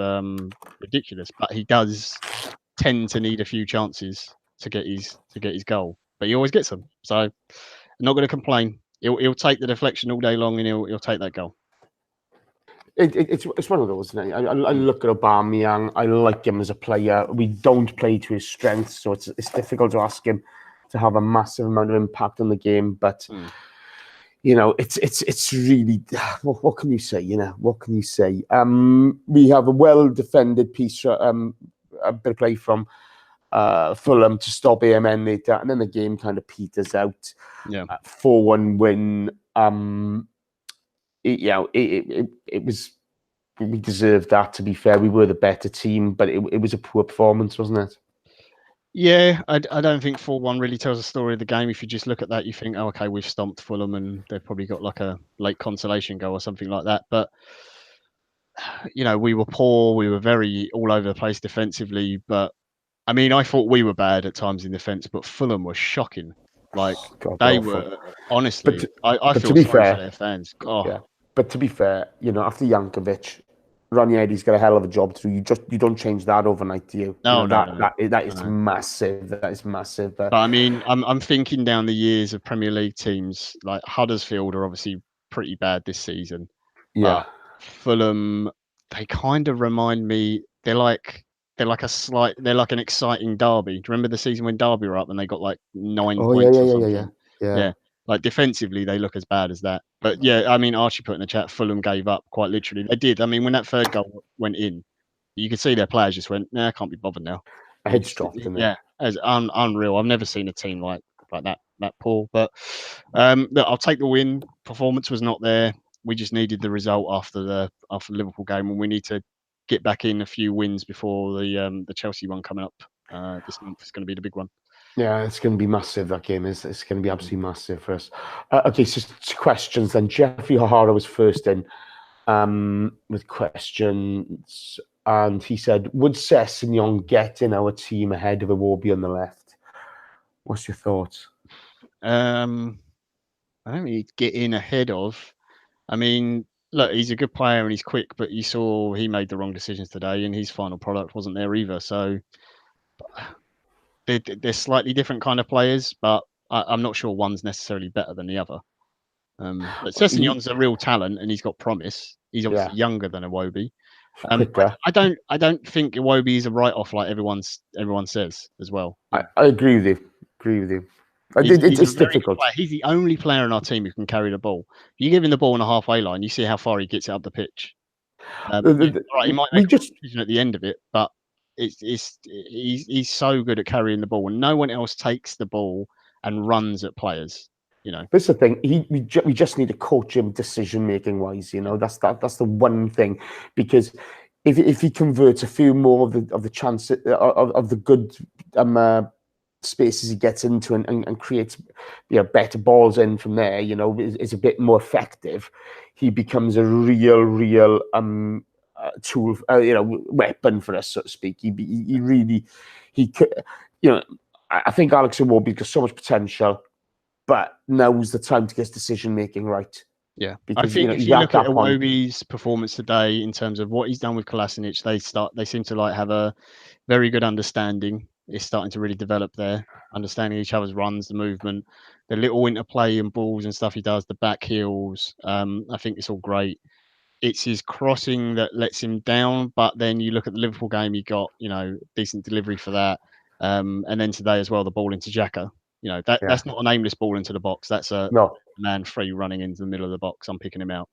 ridiculous. But he does tend to need a few chances to get his goal. But he always gets them. So I'm not going to complain. He'll take the deflection all day long, and he'll take that goal. It's one of those. I look at Aubameyang. I like him as a player. We don't play to his strengths, so it's difficult to ask him to have a massive amount of impact on the game. But it's really, what can you say? What can you say? We have a well defended piece, a bit of play from Fulham to stop AMN later, and then the game kind of peters out. Yeah, 4-1 win. It was, we deserved that, to be fair. We were the better team, but it was a poor performance, wasn't it? Yeah, I don't think 4-1 really tells the story of the game. If you just look at that, you think, oh, okay, we've stomped Fulham and they've probably got like a late consolation goal or something like that. But, we were poor. We were very all over the place defensively. But, I mean, I thought we were bad at times in defence, but Fulham were shocking. Like, they were, honestly, I feel sorry for their fans. Oh. Yeah. But to be fair, after Jankovic, Ranieri's got a hell of a job to do. You don't change that overnight, do you? No. That is massive. That is massive. But I mean, I'm thinking down the years of Premier League teams, like Huddersfield are obviously pretty bad this season. Yeah. But Fulham, they kind of remind me. They're like an exciting Derby. Do you remember the season when Derby were up and they got like 9 points or something? Yeah. Like defensively, they look as bad as that. But yeah, I mean, Archie put in the chat, Fulham gave up quite literally. They did. I mean, when that third goal went in, you could see their players just went, "Nah, I can't be bothered now." Heads dropped, didn't they? Yeah, as unreal. I've never seen a team like that poor. But look, I'll take the win. Performance was not there. We just needed the result after the Liverpool game, and we need to get back in a few wins before the Chelsea one coming up this month. Is going to be the big one. Yeah, it's going to be massive, that game is. It's going to be absolutely massive for us. Okay, so questions then. Jeffrey O'Hara was first in with questions. And he said, would Sessegnon get in our team ahead of Iwobi on the left? What's your thoughts? I don't think he'd get in ahead of. I mean, look, he's a good player and he's quick, but you saw he made the wrong decisions today, and his final product wasn't there either. So they're slightly different kind of players, but I'm not sure one's necessarily better than the other. But Sessegnon's a real talent and he's got promise. He's obviously younger than Iwobi. Quicker. I don't think Iwobi is a write-off like everyone says as well. I agree with you. He's Difficult. He's the only player in our team who can carry the ball. If you give him the ball on the halfway line, you see how far he gets it up the pitch. He might make a decision at the end of it, but he's so good at carrying the ball, and no one else takes the ball and runs at players. That's the thing. We just need to coach him decision making wise. That's the one thing, because if he converts a few more of the chances of the good spaces he gets into and creates better balls in from there, is a bit more effective, he becomes a real tool, weapon for us, so to speak. He really could, I think Alex Iwobi has so much potential, but now's the time to get his decision making right. Yeah, because I think if you look at Iwobi's performance today in terms of what he's done with Kolasinac, they seem to have a very good understanding. It's starting to really develop there, understanding each other's runs, the movement, the little interplay and balls and stuff he does, the back heels. I think it's all great. It's his crossing that lets him down, but then you look at the Liverpool game, he got decent delivery for that, and then today as well, the ball into Xhaka. That's not an aimless ball into the box. That's a man free running into the middle of the box. I'm picking him out.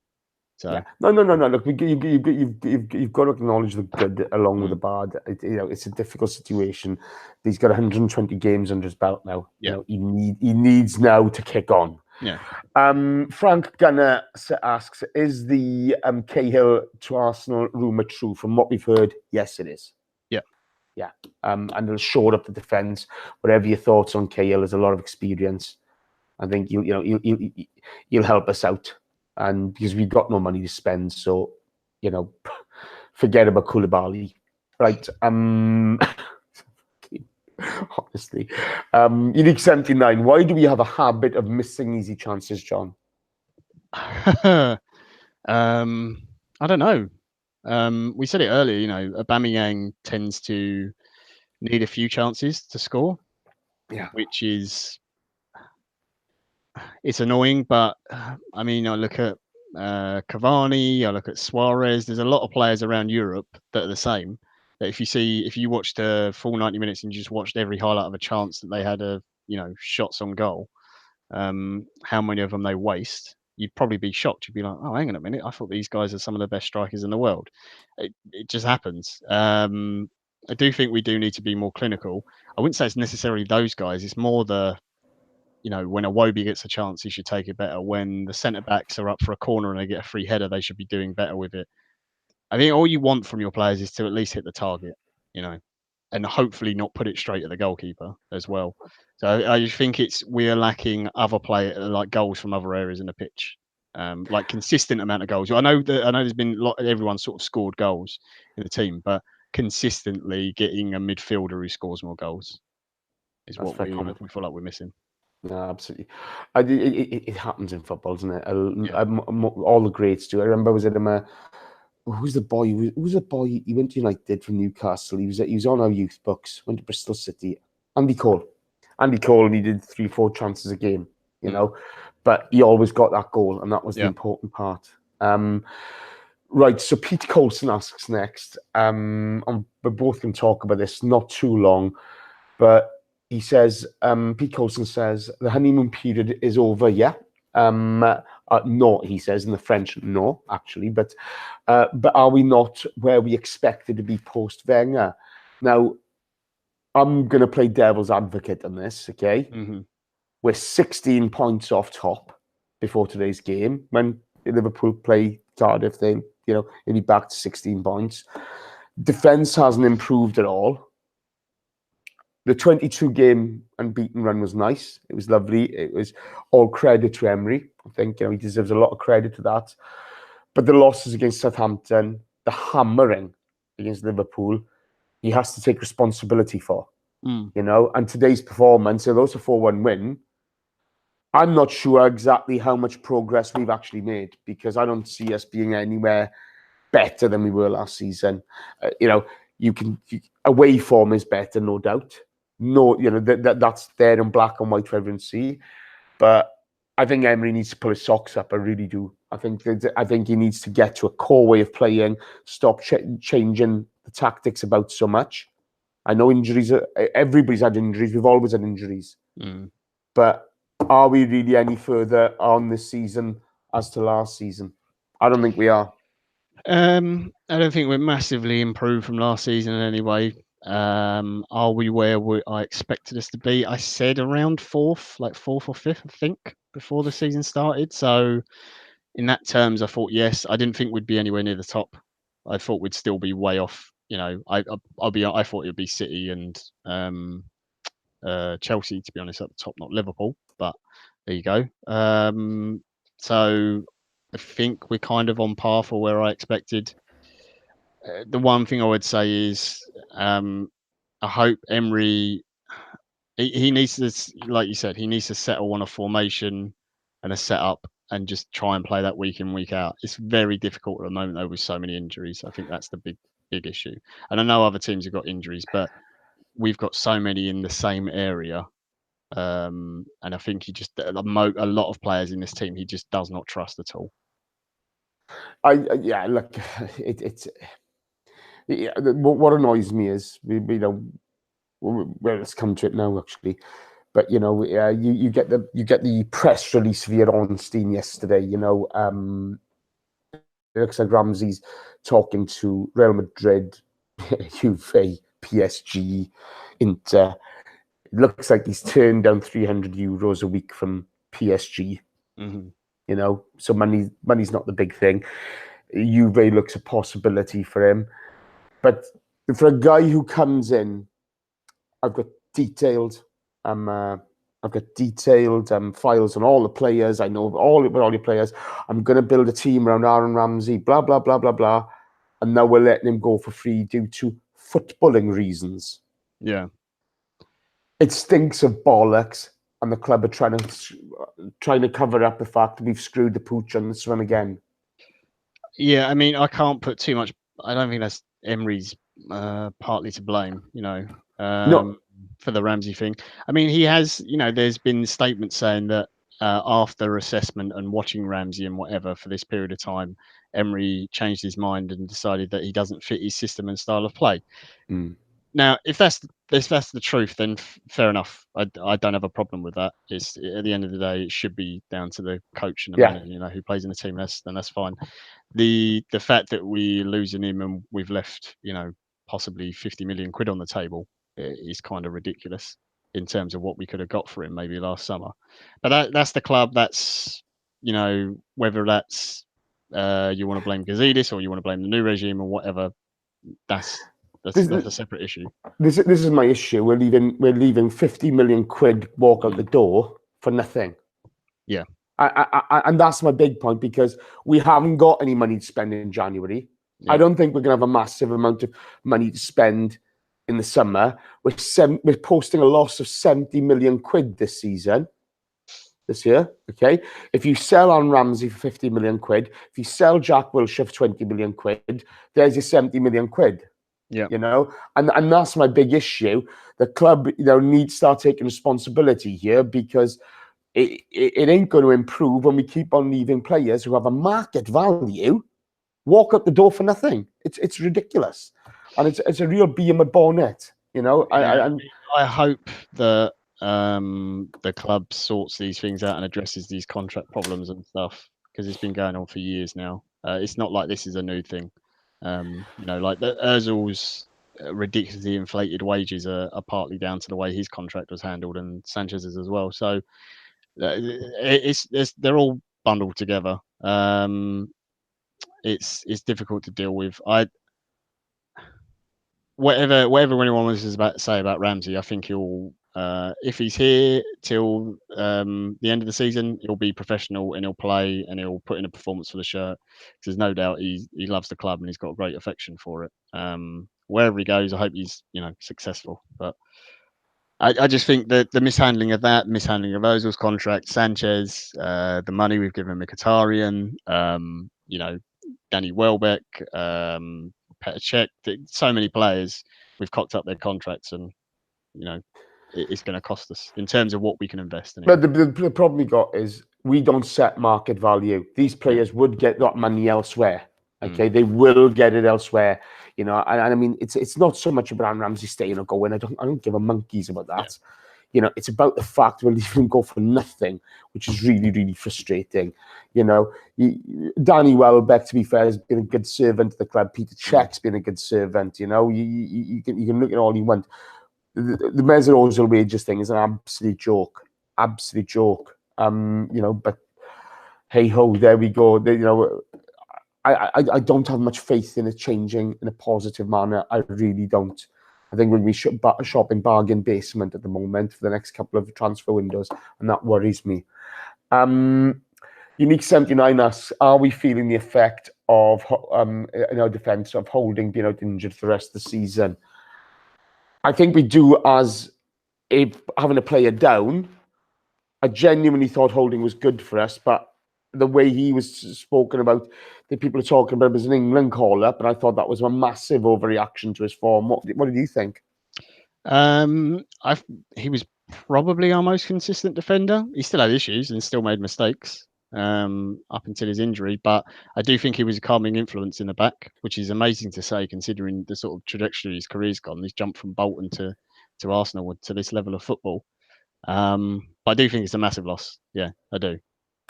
So no. Look, you've got to acknowledge the good along with the bad. It's a difficult situation. He's got 120 games under his belt now. Yeah. He needs now to kick on. Yeah. Frank Gunner asks, is the Cahill to Arsenal rumour true? From what we've heard, yes, it is. Yeah. And it'll shore up the defence. Whatever your thoughts on Cahill, there's a lot of experience. I think you'll help us out, and because we've got no money to spend, so forget about Koulibaly, right? Honestly, Unique 79. Why do we have a habit of missing easy chances, John? I don't know. We said it earlier. Aubameyang tends to need a few chances to score. Yeah, which is it's annoying, but I mean, I look at Cavani, I look at Suarez. There's a lot of players around Europe that are the same. That if you watched the full 90 minutes and you just watched every highlight of a chance that they had of shots on goal, how many of them they waste, you'd probably be shocked. You'd be like, oh, hang on a minute, I thought these guys are some of the best strikers in the world. It just happens. I do think we do need to be more clinical. I wouldn't say it's necessarily those guys. It's more when Iwobi gets a chance, he should take it better. When the centre backs are up for a corner and they get a free header, they should be doing better with it. I think all you want from your players is to at least hit the target, and hopefully not put it straight at the goalkeeper as well. So I just think we are lacking other goals from other areas in the pitch, like consistent amount of goals. I know there's been everyone's sort of scored goals in the team, but consistently getting a midfielder who scores more goals is what we feel like we're missing. No, absolutely. It happens in football, doesn't it? All the greats do. I remember who's the boy? Who's the boy? He went to United from Newcastle. He was on our youth books. Went to Bristol City. Andy Cole. Needed 3-4 chances a game, but he always got that goal, and that was the important part. Right. So Pete Coulson asks next. We both can talk about this. Not too long, but he says, Pete Coulson says, the honeymoon period is over, yeah? No, he says in the French, no, actually. But are we not where we expected to be post-Wenger? Now, I'm going to play devil's advocate on this, okay? Mm-hmm. We're 16 points off top before today's game. When Liverpool play Cardiff, they'll be back to 16 points. Defence hasn't improved at all. The 22-game unbeaten run was nice. It was lovely. It was all credit to Emery. I think he deserves a lot of credit to that. But the losses against Southampton, the hammering against Liverpool, he has to take responsibility for. And today's performance, although it's a 4-1 win, I'm not sure exactly how much progress we've actually made, because I don't see us being anywhere better than we were last season. Away form is better, no doubt. No, that's there in black and white for everyone to see. But I think Emery needs to pull his socks up. I really do. I think he needs to get to a core way of playing. Stop changing the tactics about so much. I know injuries. Everybody's had injuries. We've always had injuries. But are we really any further on this season as to last season? I don't think we are. I don't think we're massively improved from last season in any way. Are we where I expected us to be? I said around fourth or fifth, I think, before the season started. So in that terms, I thought yes. I didn't think we'd be anywhere near the top. I thought we'd still be way off. I thought it would be City and Chelsea, to be honest, at the top, not Liverpool. But there you go. So I think we're kind of on par for where I expected. The one thing I would say is I hope Emery, he needs to, like you said, he needs to settle on a formation and a setup and just try and play that week in, week out. It's very difficult at the moment, though, with so many injuries. I think that's the big issue. And I know other teams have got injuries, but we've got so many in the same area. And I think a lot of players in this team he just does not trust at all. Look, what annoys me is let's come to it now actually. But you get the press release via Ornstein yesterday. It looks like Ramsey's talking to Real Madrid, Juve, PSG, Inter. It looks like he's turned down €300 a week from PSG. So money's not the big thing. Juve looks a possibility for him, but for a guy who comes in, I've got detailed files on all the players. I know all your players. I'm going to build a team around Aaron Ramsey, blah, blah, blah, blah, blah. And now we're letting him go for free due to footballing reasons. Yeah. It stinks of bollocks, and the club are trying to cover up the fact that we've screwed the pooch on this one again. Yeah, I mean, I can't put too much. I don't think that's Emery's partly to blame, No. for the Ramsey thing. I mean, he has, there's been statements saying that after assessment and watching Ramsey and whatever for this period of time, Emery changed his mind and decided that he doesn't fit his system and style of play. Now, if that's the truth, then fair enough. I don't have a problem with that. It's at the end of the day, it should be down to the coach and the manager, who plays in the team. That's fine. The fact that we're losing him and we've left, possibly 50 million quid on the table is kind of ridiculous in terms of what we could have got for him maybe last summer. But that's the club. That's whether that's you want to blame Gazidis or you want to blame the new regime or whatever. That's a separate issue. This is my issue. We're leaving 50 million quid walk out the door for nothing. Yeah. And that's my big point, because we haven't got any money to spend in January. Yeah. I don't think we're going to have a massive amount of money to spend in the summer. We're posting a loss of 70 million quid this year. Okay. If you sell on Ramsey for 50 million quid, if you sell Jack Wilshere for 20 million quid, there's your 70 million quid. Yeah. And that's my big issue. The club, needs to start taking responsibility here, because it ain't going to improve when we keep on leaving players who have a market value walk out the door for nothing. It's ridiculous, and it's a real bee in my bonnet. I hope that the club sorts these things out and addresses these contract problems and stuff, because it's been going on for years now. It's not like this is a new thing. Like the Ozil's ridiculously inflated wages are partly down to the way his contract was handled, and Sanchez's as well. So they're all bundled together. It's difficult to deal with. Whatever anyone wants to say about Ramsey, I think he'll if he's here till the end of the season, he'll be professional and he'll play and he'll put in a performance for the shirt. There's no doubt he loves the club and he's got a great affection for it. Wherever he goes, I hope he's successful. But I just think that the mishandling of Ozil's contract, Sanchez, the money we've given Mkhitaryan, Danny Welbeck, Petr Cech, so many players, we've cocked up their contracts, and it's going to cost us in terms of what we can invest in. But the problem we got is we don't set market value. These players would get that money elsewhere. Okay, they will get it elsewhere. And I mean, it's not so much about Ramsey staying or going. I don't give a monkeys about that. Yeah. It's about the fact we'll even go for nothing, which is really, really frustrating. Danny Welbeck, to be fair, has been a good servant to the club. Petr Cech's been a good servant. You can look at all you want. The Mesut Ozil wages thing is an absolute joke. But hey ho, there we go. I don't have much faith in it changing in a positive manner. I really don't. I think we're going to be shopping bargain basement at the moment for the next couple of transfer windows, and that worries me. Unique 79 asks, are we feeling the effect of in our defence of Holding being out injured for the rest of the season? I think we do, as having a player down. I genuinely thought Holding was good for us, but the way he was spoken about, the people are talking about him as an England call-up, and I thought that was a massive overreaction to his form. What did you think? He was probably our most consistent defender. He still had issues and still made mistakes up until his injury, but I do think he was a calming influence in the back, which is amazing to say considering the sort of trajectory his career's gone. He's jumped from Bolton to Arsenal to this level of football. But I do think it's a massive loss. Yeah, I do.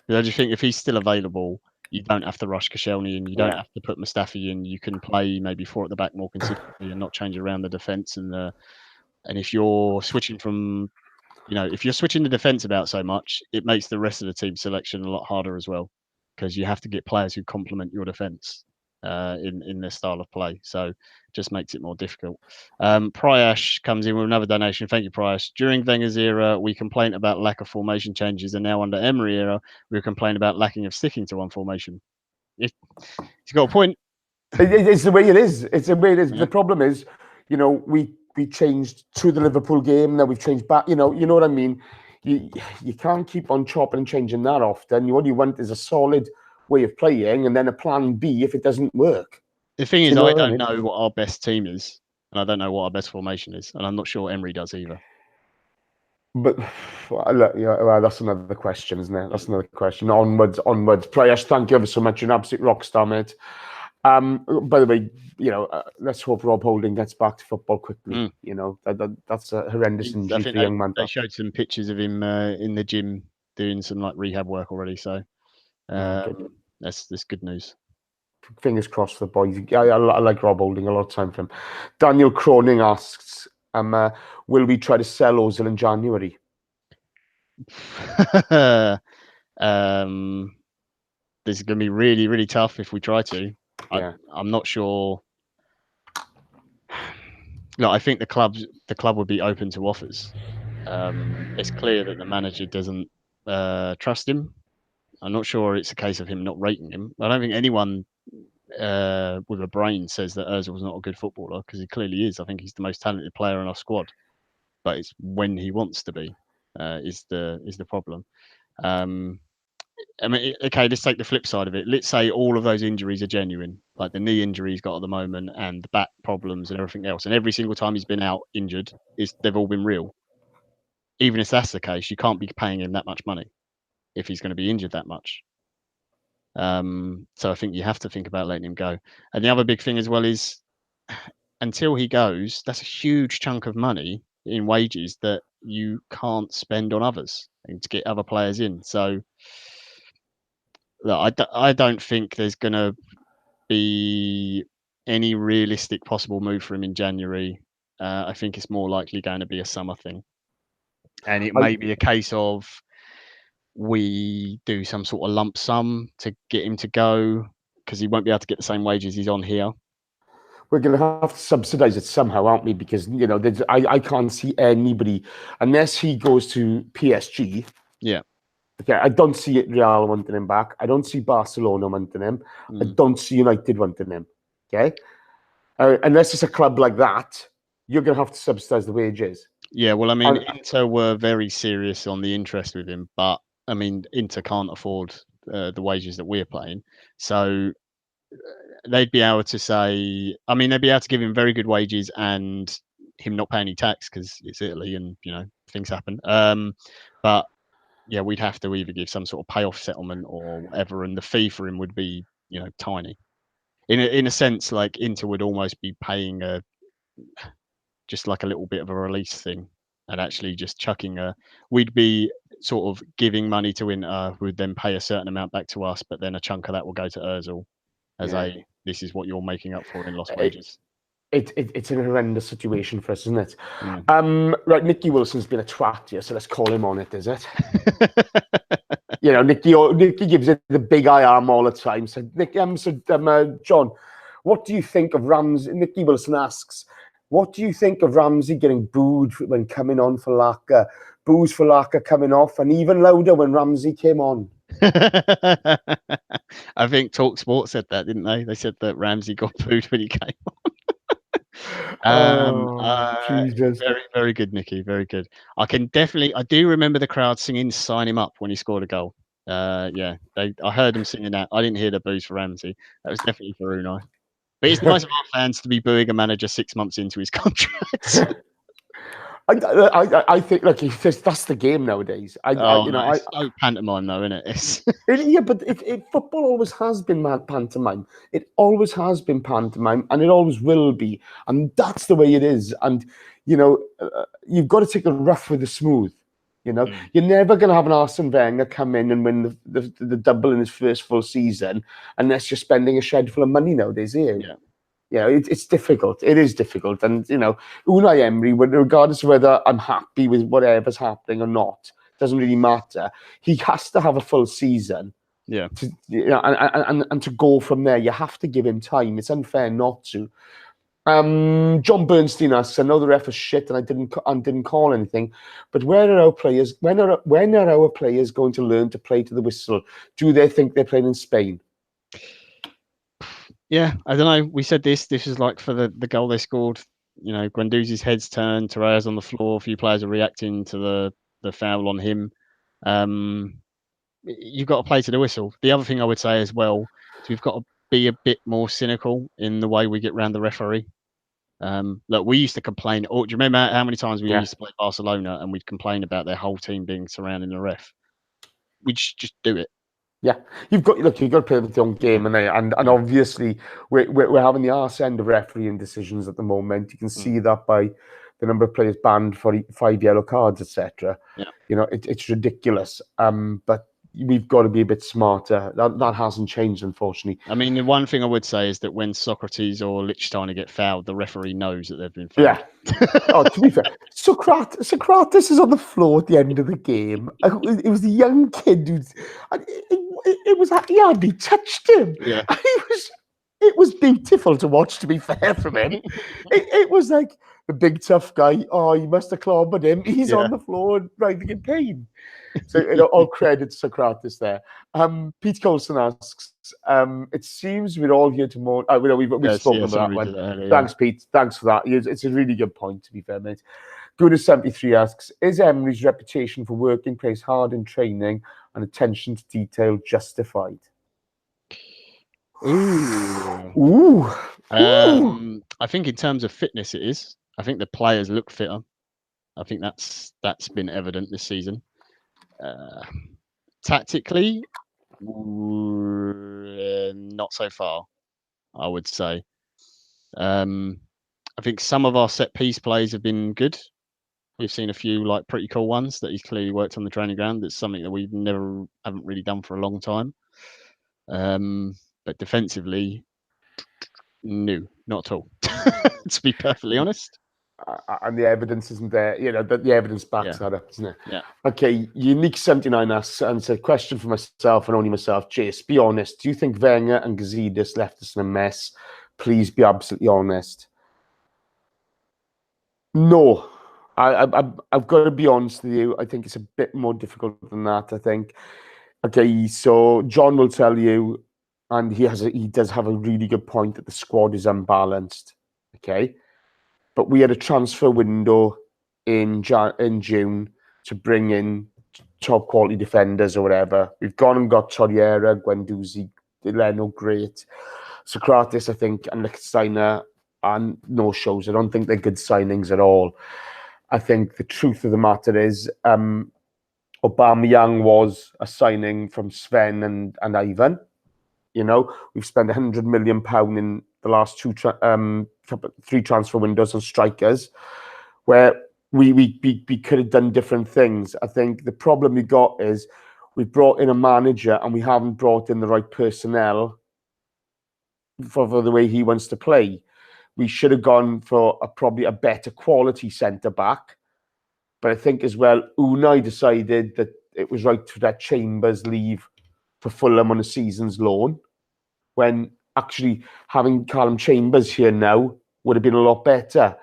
I just think if he's still available, you don't have to rush Koscielny in. You don't have to put Mustafi in. You can play maybe 4 at the back more consistently and not change around the defence. And if you're switching from, if you're switching the defence about so much, it makes the rest of the team selection a lot harder as well, because you have to get players who complement your defence in their style of play. So just makes it more difficult. Pryash comes in with another donation. Thank you, Pryash. During Wenger's era, we complained about lack of formation changes, and now under Emery era, we complain about lacking of sticking to one formation. He's got a point. It's the way it is. It's the way it is. Yeah. The problem is, we changed to the Liverpool game. Now we've changed back. You know what I mean. You can't keep on chopping and changing that often. What you want is a solid way of playing, and then a plan B if it doesn't work. The thing is, I don't know what our best team is, and I don't know what our best formation is, and I'm not sure Emery does either. But that's another question, isn't it? That's another question. Onwards. Pryash, thank you ever so much. You're an absolute rock star, mate. By the way, let's hope Rob Holding gets back to football quickly. That's a horrendous injury for the young man. They showed some pictures of him in the gym doing some rehab work already, so that's good news. Fingers crossed for the boys. I like Rob Holding, a lot of time for him. Daniel Croning asks, will we try to sell Ozil in January? This is going to be really, really tough if we try to. Yeah. I'm not sure. No, I think the club would be open to offers. It's clear that the manager doesn't trust him. I'm not sure it's a case of him not rating him. I don't think anyone with a brain says that Ozil's not a good footballer, because he clearly is. I think he's the most talented player in our squad, but it's when he wants to be is the problem. I mean, okay, let's take the flip side of it. Let's say all of those injuries are genuine, like the knee injury he's got at the moment and the back problems and everything else. And every single time he's been out injured, they've all been real. Even if that's the case, you can't be paying him that much money if he's going to be injured that much. So I think you have to think about letting him go. And the other big thing as well is, until he goes, that's a huge chunk of money in wages that you can't spend on others and to get other players in. So look, I don't think there's going to be any realistic possible move for him in January. I think it's more likely going to be a summer thing. And it may be a case of we do some sort of lump sum to get him to go, because he won't be able to get the same wages he's on here. We're going to have to subsidise it somehow, aren't we? Because, I can't see anybody, unless he goes to PSG. Yeah. Okay, I don't see Real wanting him back. I don't see Barcelona wanting him. I don't see United wanting him. Okay? Unless it's a club like that, you're going to have to subsidise the wages. Yeah, well, I mean, And- Inter were very serious on the interest with him, but I mean, Inter can't afford the wages that we're paying, so they'd be able to say, I mean, they'd be able to give him very good wages and him not pay any tax because it's Italy and things happen. But yeah, we'd have to either give some sort of payoff settlement or whatever, and the fee for him would be tiny. In a sense, like Inter would almost be paying just like a little bit of a release thing, and actually just chucking we'd be sort of giving money to Inter, who would then pay a certain amount back to us, but then a chunk of that will go to Özil as this is what you're making up for in lost wages. It's an horrendous situation for us, isn't it? Yeah. Right, Nicky Wilson's been a twat here, so let's call him on it, is it? Nicky gives it the big eye arm all the time. So, John, what do you think of Ramsey? Nicky Wilson asks, what do you think of Ramsey getting booed when coming on for Laka? Boos for Laka coming off, and even louder when Ramsey came on. I think TalkSport said that, didn't they? They said that Ramsey got booed when he came on. Jesus. Very, very good, Nicky. Very good. I do remember the crowd singing "Sign Him Up" when he scored a goal. I heard them singing that. I didn't hear the boos for Ramsey. That was definitely for Unai. But it's nice of our fans to be booing a manager 6 months into his contract. I think, look, that's the game nowadays. It's so pantomime, though, isn't it? Yeah, but football always has been pantomime. It always has been pantomime, and it always will be, and that's the way it is. And you've got to take the rough with the smooth. You're never going to have an Arsene Wenger come in and win the double in his first full season unless you're spending a shed full of money nowadays, are you? Yeah. It's difficult. It is difficult. And, Unai Emery, regardless of whether I'm happy with whatever's happening or not, doesn't really matter. He has to have a full season. Yeah. And to go from there, you have to give him time. It's unfair not to. John Bernstein asks, I know the ref was shit and I didn't call anything, but when are our players going to learn to play to the whistle? Do they think they're playing in Spain? Yeah, I don't know. We said this is like for the goal they scored. Guendouzi's head's turned, Torreira's on the floor, a few players are reacting to the foul on him. You've got to play to the whistle. The other thing I would say as well is we've got to be a bit more cynical in the way we get round the referee. Look, we used to complain. Do you remember how many times we used to play Barcelona and we'd complain about their whole team being surrounding the ref? We'd just do it. Yeah, you've got to play with your own game, and obviously we're having the arse end of refereeing decisions at the moment. You can see that by the number of players banned for 5 yellow cards, etc. Yeah. It's ridiculous. But we've got to be a bit smarter. That hasn't changed, unfortunately. I mean, the one thing I would say is that when Socrates or Lichtsteiner get fouled, the referee knows that they've been fouled. Yeah. To be fair, Socrates is on the floor at the end of the game. It was the young kid he hardly touched him. Yeah. It was beautiful to watch, to be fair, from him. It was like the big tough guy. Oh, he must have clobbered him. He's on the floor writhing in pain. So all credit to Socrates there. Pete Colson asks, it seems we're all here tomorrow. We've spoken about that one. Earlier, Thanks, Pete. Thanks for that. It's a really good point, to be fair, mate. Good73 asks, is Emery's reputation for working place hard in training and attention to detail justified? Ooh. I think in terms of fitness, it is. I think the players look fitter. I think that's been evident this season. Tactically, not so far, I would say. I think some of our set piece plays have been good. We've seen a few pretty cool ones that he's clearly worked on the training ground. That's something that we've haven't really done for a long time. But defensively, no, not at all. To be perfectly honest. And the evidence isn't there. The evidence backs that up, isn't it? Yeah. Okay, Unique79 asks, and it's a question for myself and only myself. Jace, be honest. Do you think Wenger and Gazidis left us in a mess? Please be absolutely honest. No. I've got to be honest with you. I think it's a bit more difficult than that, I think. Okay, so John will tell you, and he does have a really good point, that the squad is unbalanced. Okay? But we had a transfer window in June to bring in top quality defenders or whatever. We've gone and got Torreira, Guendouzi, Leno, great. Socrates, I think, and Lichtsteiner are no shows. I don't think they're good signings at all. I think the truth of the matter is Aubameyang was a signing from Sven and Ivan. You know, we've spent £100 million in the last three transfer windows on strikers, where we could have done different things. I think the problem we got is we brought in a manager and we haven't brought in the right personnel for the way he wants to play. We should have gone for probably a better quality centre-back. But I think as well, Unai decided that it was right to let Chambers leave for Fulham on a season's loan, when actually having Callum Chambers here now would have been a lot better.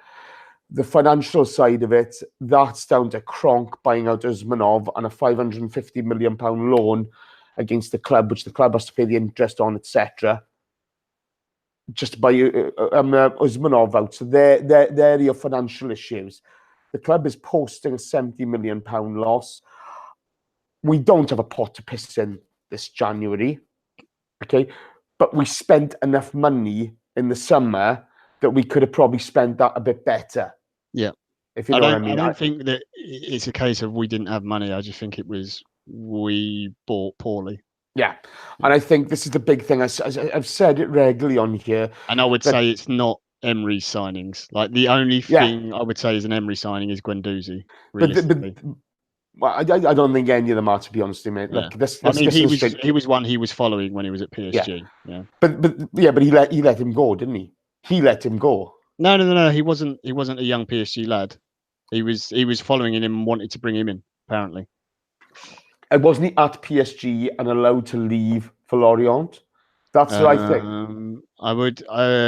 The financial side of it, that's down to Kronk buying out Usmanov on a £550 million loan against the club, which the club has to pay the interest on, etc. Just to buy Usmanov out. So they're your financial issues. The club is posting a £70 million loss. We don't have a pot to piss in this January, okay? But we spent enough money in the summer that we could have probably spent that a bit better. Yeah. If you know what I mean. I don't think that it's a case of we didn't have money. I just think it was we bought poorly. Yeah. And I think this is the big thing. I've said it regularly on here. And I would say it's not Emery's signings. Like, the only thing I would say is an Emery signing is Guendouzi, realistically. Well, I don't think any of them are, to be honest with you, mate. Look, he was one he was following when he was at PSG. Yeah. But he let him go, didn't he? He let him go. No. He wasn't a young PSG lad. He was following him and wanted to bring him in, apparently. And wasn't he at PSG and allowed to leave for Lorient? That's what I think. I would.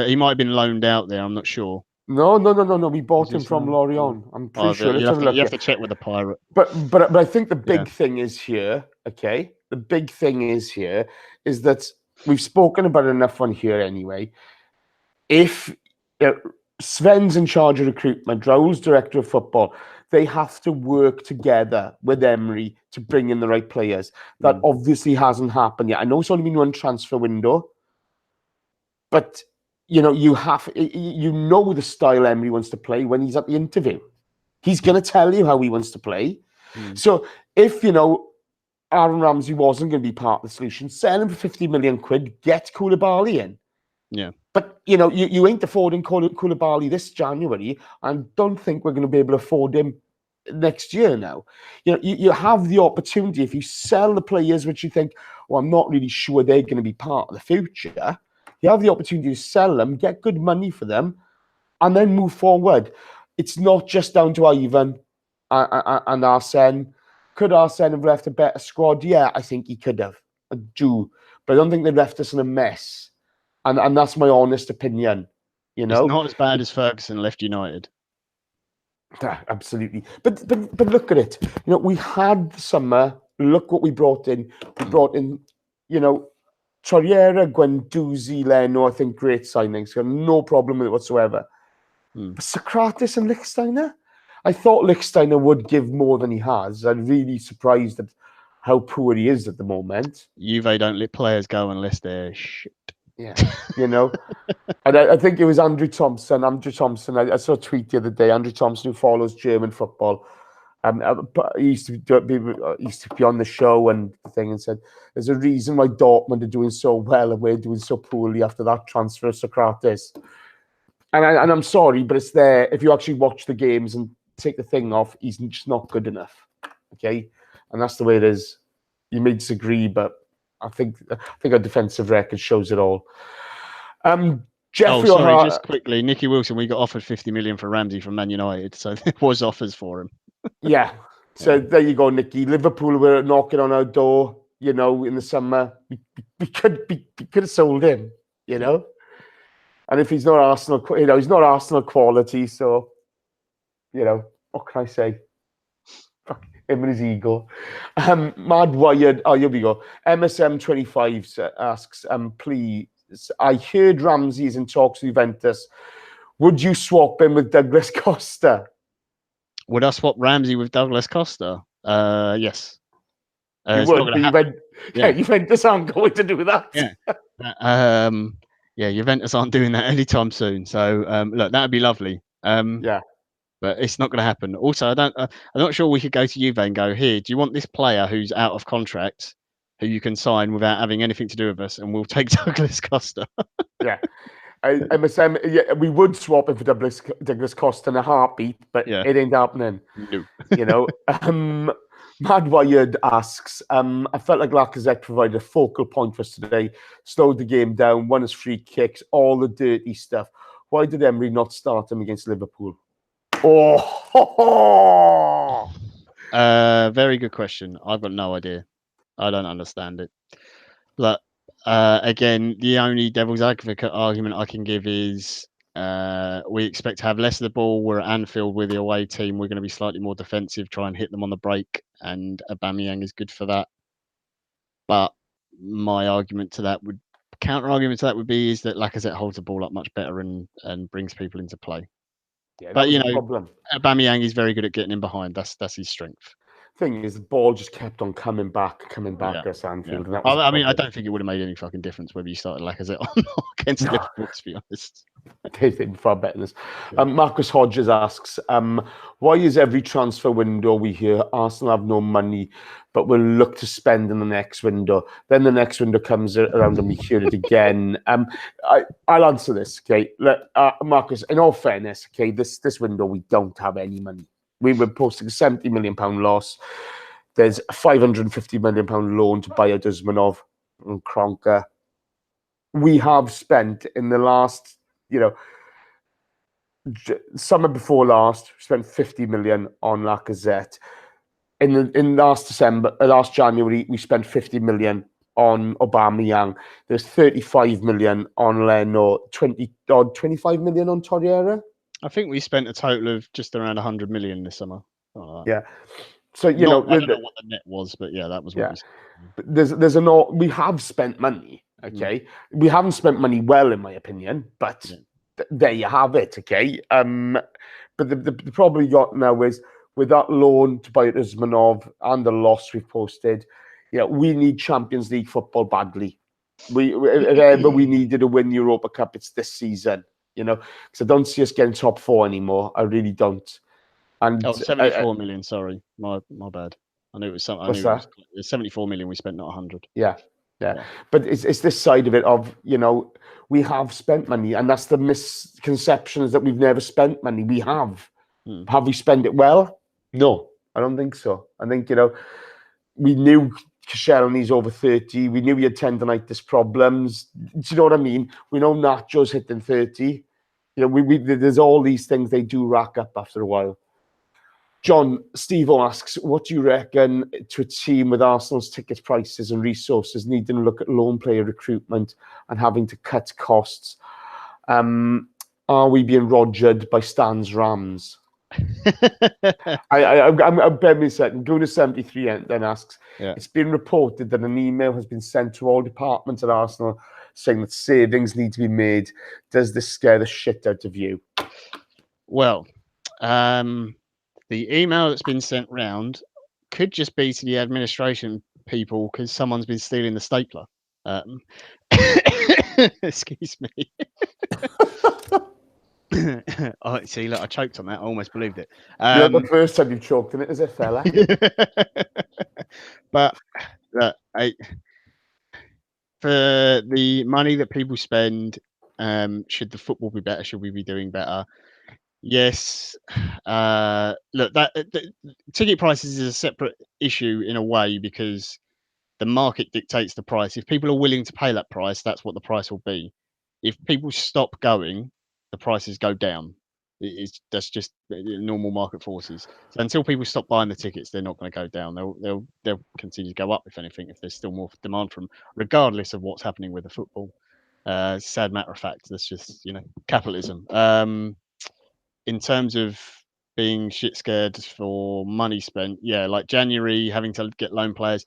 He might have been loaned out there. I'm not sure. No. We bought him from Lorient. I'm pretty sure. You have to check with the pirate. But I think the big thing is here. Okay, the big thing is here is that we've spoken about enough on here anyway. If Sven's in charge of recruitment, Raul's director of football, they have to work together with Emery to bring in the right players. That obviously hasn't happened yet. I know it's only been one transfer window, but you know the style Emery wants to play when he's at the interview. He's going to tell you how he wants to play. So if Aaron Ramsey wasn't going to be part of the solution, sell him for 50 million quid, get Koulibaly in. Yeah. But, you ain't affording Koulibaly this January, and don't think we're going to be able to afford him next year now. You have the opportunity, if you sell the players which you think, well, I'm not really sure they're going to be part of the future, you have the opportunity to sell them, get good money for them, and then move forward. It's not just down to Ivan and Arsene. Could Arsene have left a better squad? Yeah, I think he could have. I do. But I don't think they left us in a mess. And that's my honest opinion. It's not as bad as Ferguson left United. Absolutely. But look at it. We had the summer. Look what we brought in. We brought in, Torreira, Guendouzi, Leno, I think great signings. Got no problem with it whatsoever. But Socrates and Lichtsteiner? I thought Lichtsteiner would give more than he has. I'm really surprised at how poor he is at the moment. Juve don't let players go unless they're shit. Yeah, and I think it was Andrew Thompson. I saw a tweet the other day. Andrew Thompson, who follows German football, he used to be on the show and said, "There's a reason why Dortmund are doing so well and we're doing so poorly after that transfer of Socrates." And I'm sorry, but it's there. If you actually watch the games and take the thing off, he's just not good enough. Okay, and that's the way it is. You may disagree, but I think our defensive record shows it all. Jeffrey just quickly, Nicky Wilson, we got offered 50 million for Ramsey from Man United, so there was offers for him. Yeah. So there you go, Nicky. Liverpool were knocking on our door, in the summer. We could have sold him, And if he's not Arsenal, he's not Arsenal quality, so what can I say? Him and his ego. Mad Wired. Oh, here we go. MSM25 asks, please, I heard Ramsey is in talks with Juventus. Would you swap him with Douglas Costa? Would I swap Ramsey with Douglas Costa? Yes. You It's not would, going but to happen. Yeah. Juventus aren't going to do that. Yeah. Yeah, Juventus aren't doing that anytime soon. So look, that would be lovely. Yeah. But it's not going to happen. Also, I'm not sure we could go to Juve and go, here, do you want this player who's out of contract, who you can sign without having anything to do with us, and we'll take Douglas Costa? Yeah. I must say, yeah, we would swap him for Douglas Costa in a heartbeat, but Yeah. it ain't happening. No. You know, Mad Wired asks, I felt like Lacazette provided a focal point for us today, slowed the game down, won his free kicks, all the dirty stuff. Why did Emery not start him against Liverpool? Oh, Very good question. I've got no idea. I don't understand it. But again, the only devil's advocate argument I can give is we expect to have less of the ball. We're at Anfield, we're the away team. We're going to be slightly more defensive, try and hit them on the break, and Aubameyang is good for that. But my argument to that counter argument to that would be is that Lacazette holds the ball up much better and brings people into play. yeah, But that was the problem. Aubameyang is very good at getting in behind. That's his strength. Thing is, the ball just kept on coming back at Anfield. Yeah. And that was I mean, I don't think it would have made any fucking difference whether you started Lacazette or not against Liverpool, to be honest. They'd be far better than this. Marcus Hodges asks, why is every transfer window we hear Arsenal have no money, but will look to spend in the next window? Then the next window comes around and we hear it again. I'll answer this, okay? Marcus, in all fairness, okay, this window we don't have any money. We were posting a £70 million loss. There's a £550 million loan to buy Duzmanov and Kroenke. We have spent in the last, summer before last, we spent 50 million on Lacazette. In last January, we spent 50 million on Aubameyang. There's 35 million on Leno, 25 million on Torreira. I think we spent a total of just around 100 million this summer. Yeah. So I don't know what the net was, but yeah, that was what we spent. We have spent money. Okay, we haven't spent money well, in my opinion, but there you have it. Okay, but the problem we got now is with that loan to buy Usmanov and the loss we've posted. We need Champions League football badly. If ever we needed to win the Europa Cup, it's this season. Because I don't see us getting top four anymore. I really don't. And 74 million. Sorry, my bad. I knew it was something. What's that? It was 74 million. We spent not 100. Yeah. But it's this side of it of we have spent money, and that's the misconception is that we've never spent money. We have. Have we spent it well? No, I don't think so. I think we knew Koscielny's over 30. We knew he had tendonitis problems. Do you know what I mean? We know Nacho's hitting 30. There's all these things they do rack up after a while. John, Steve-O asks, what do you reckon to a team with Arsenal's ticket prices and resources needing to look at loan player recruitment and having to cut costs? Are we being rogered by Stan's Rams? I'm bear me a second. Go to 73 and then asks, It's been reported that an email has been sent to all departments at Arsenal saying that savings need to be made. Does this scare the shit out of you? Well, the email that's been sent round could just be to the administration people because someone's been stealing the stapler. Excuse me. Oh, see, look, I choked on that. I almost believed it. The first time you choked on it, is it, fella? But look, for the money that people spend, should the football be better? Should we be doing better? Yes. Look, the ticket prices is a separate issue in a way because the market dictates the price. If people are willing to pay that price, that's what the price will be. If people stop going, the prices go down. That's just normal market forces. So until people stop buying the tickets, they're not going to go down. They'll continue to go up, if anything, if there's still more demand from them, regardless of what's happening with the football. Sad matter of fact, that's just capitalism. In terms of being shit scared for money spent, like January having to get loan players.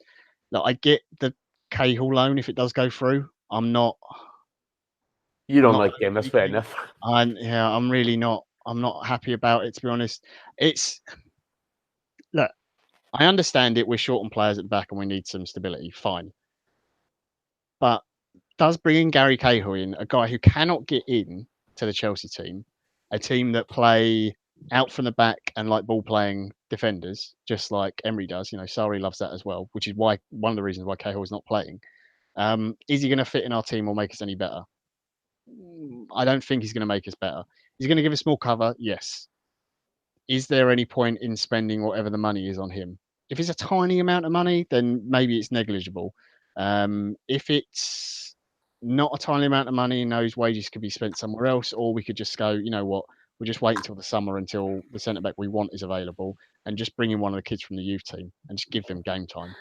Look, I get the Cahill loan if it does go through. I'm not. You don't like him, that's fair enough. I'm really not. I'm not happy about it, to be honest. It's look, I understand it. We're short on players at the back and we need some stability. Fine. But does bringing Gary Cahill in, a guy who cannot get in to the Chelsea team, a team that play out from the back and like ball playing defenders, just like Emery does. Sarri loves that as well, which is why one of the reasons why Cahill is not playing. Is he going to fit in our team or make us any better? I don't think he's going to make us better. He's going to give us more cover, yes. Is there any point in spending whatever the money is on him? If it's a tiny amount of money, then maybe it's negligible. If it's not a tiny amount of money and those wages could be spent somewhere else, or we could just go, you know what, we'll just wait until the summer until the centre back we want is available and just bring in one of the kids from the youth team and just give them game time.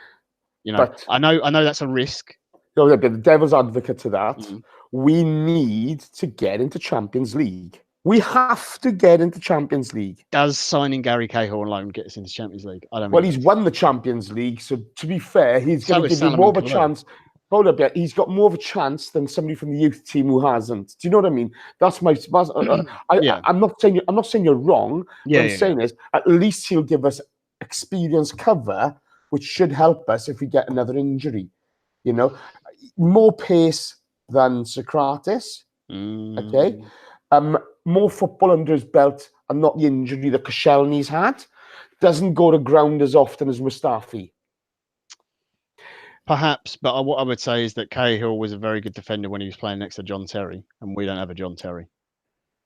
But I know that's a risk. the devil's advocate to that. We need to get into Champions League. We have to get into Champions League. Does signing Gary Cahill on loan get us into Champions League? I don't. Well, he's won the Champions League, so to be fair, he's going to give you more of a chance. Hold up, he's got more of a chance than somebody from the youth team who hasn't. Do you know what I mean? That's my. I'm not saying you're wrong. What I'm saying is, at least he'll give us experience cover, which should help us if we get another injury. More pace than Socrates. Okay. More football under his belt and not the injury that Koscielny's had. Doesn't go to ground as often as Mustafi. Perhaps, but what I would say is that Cahill was a very good defender when he was playing next to John Terry, and we don't have a John Terry.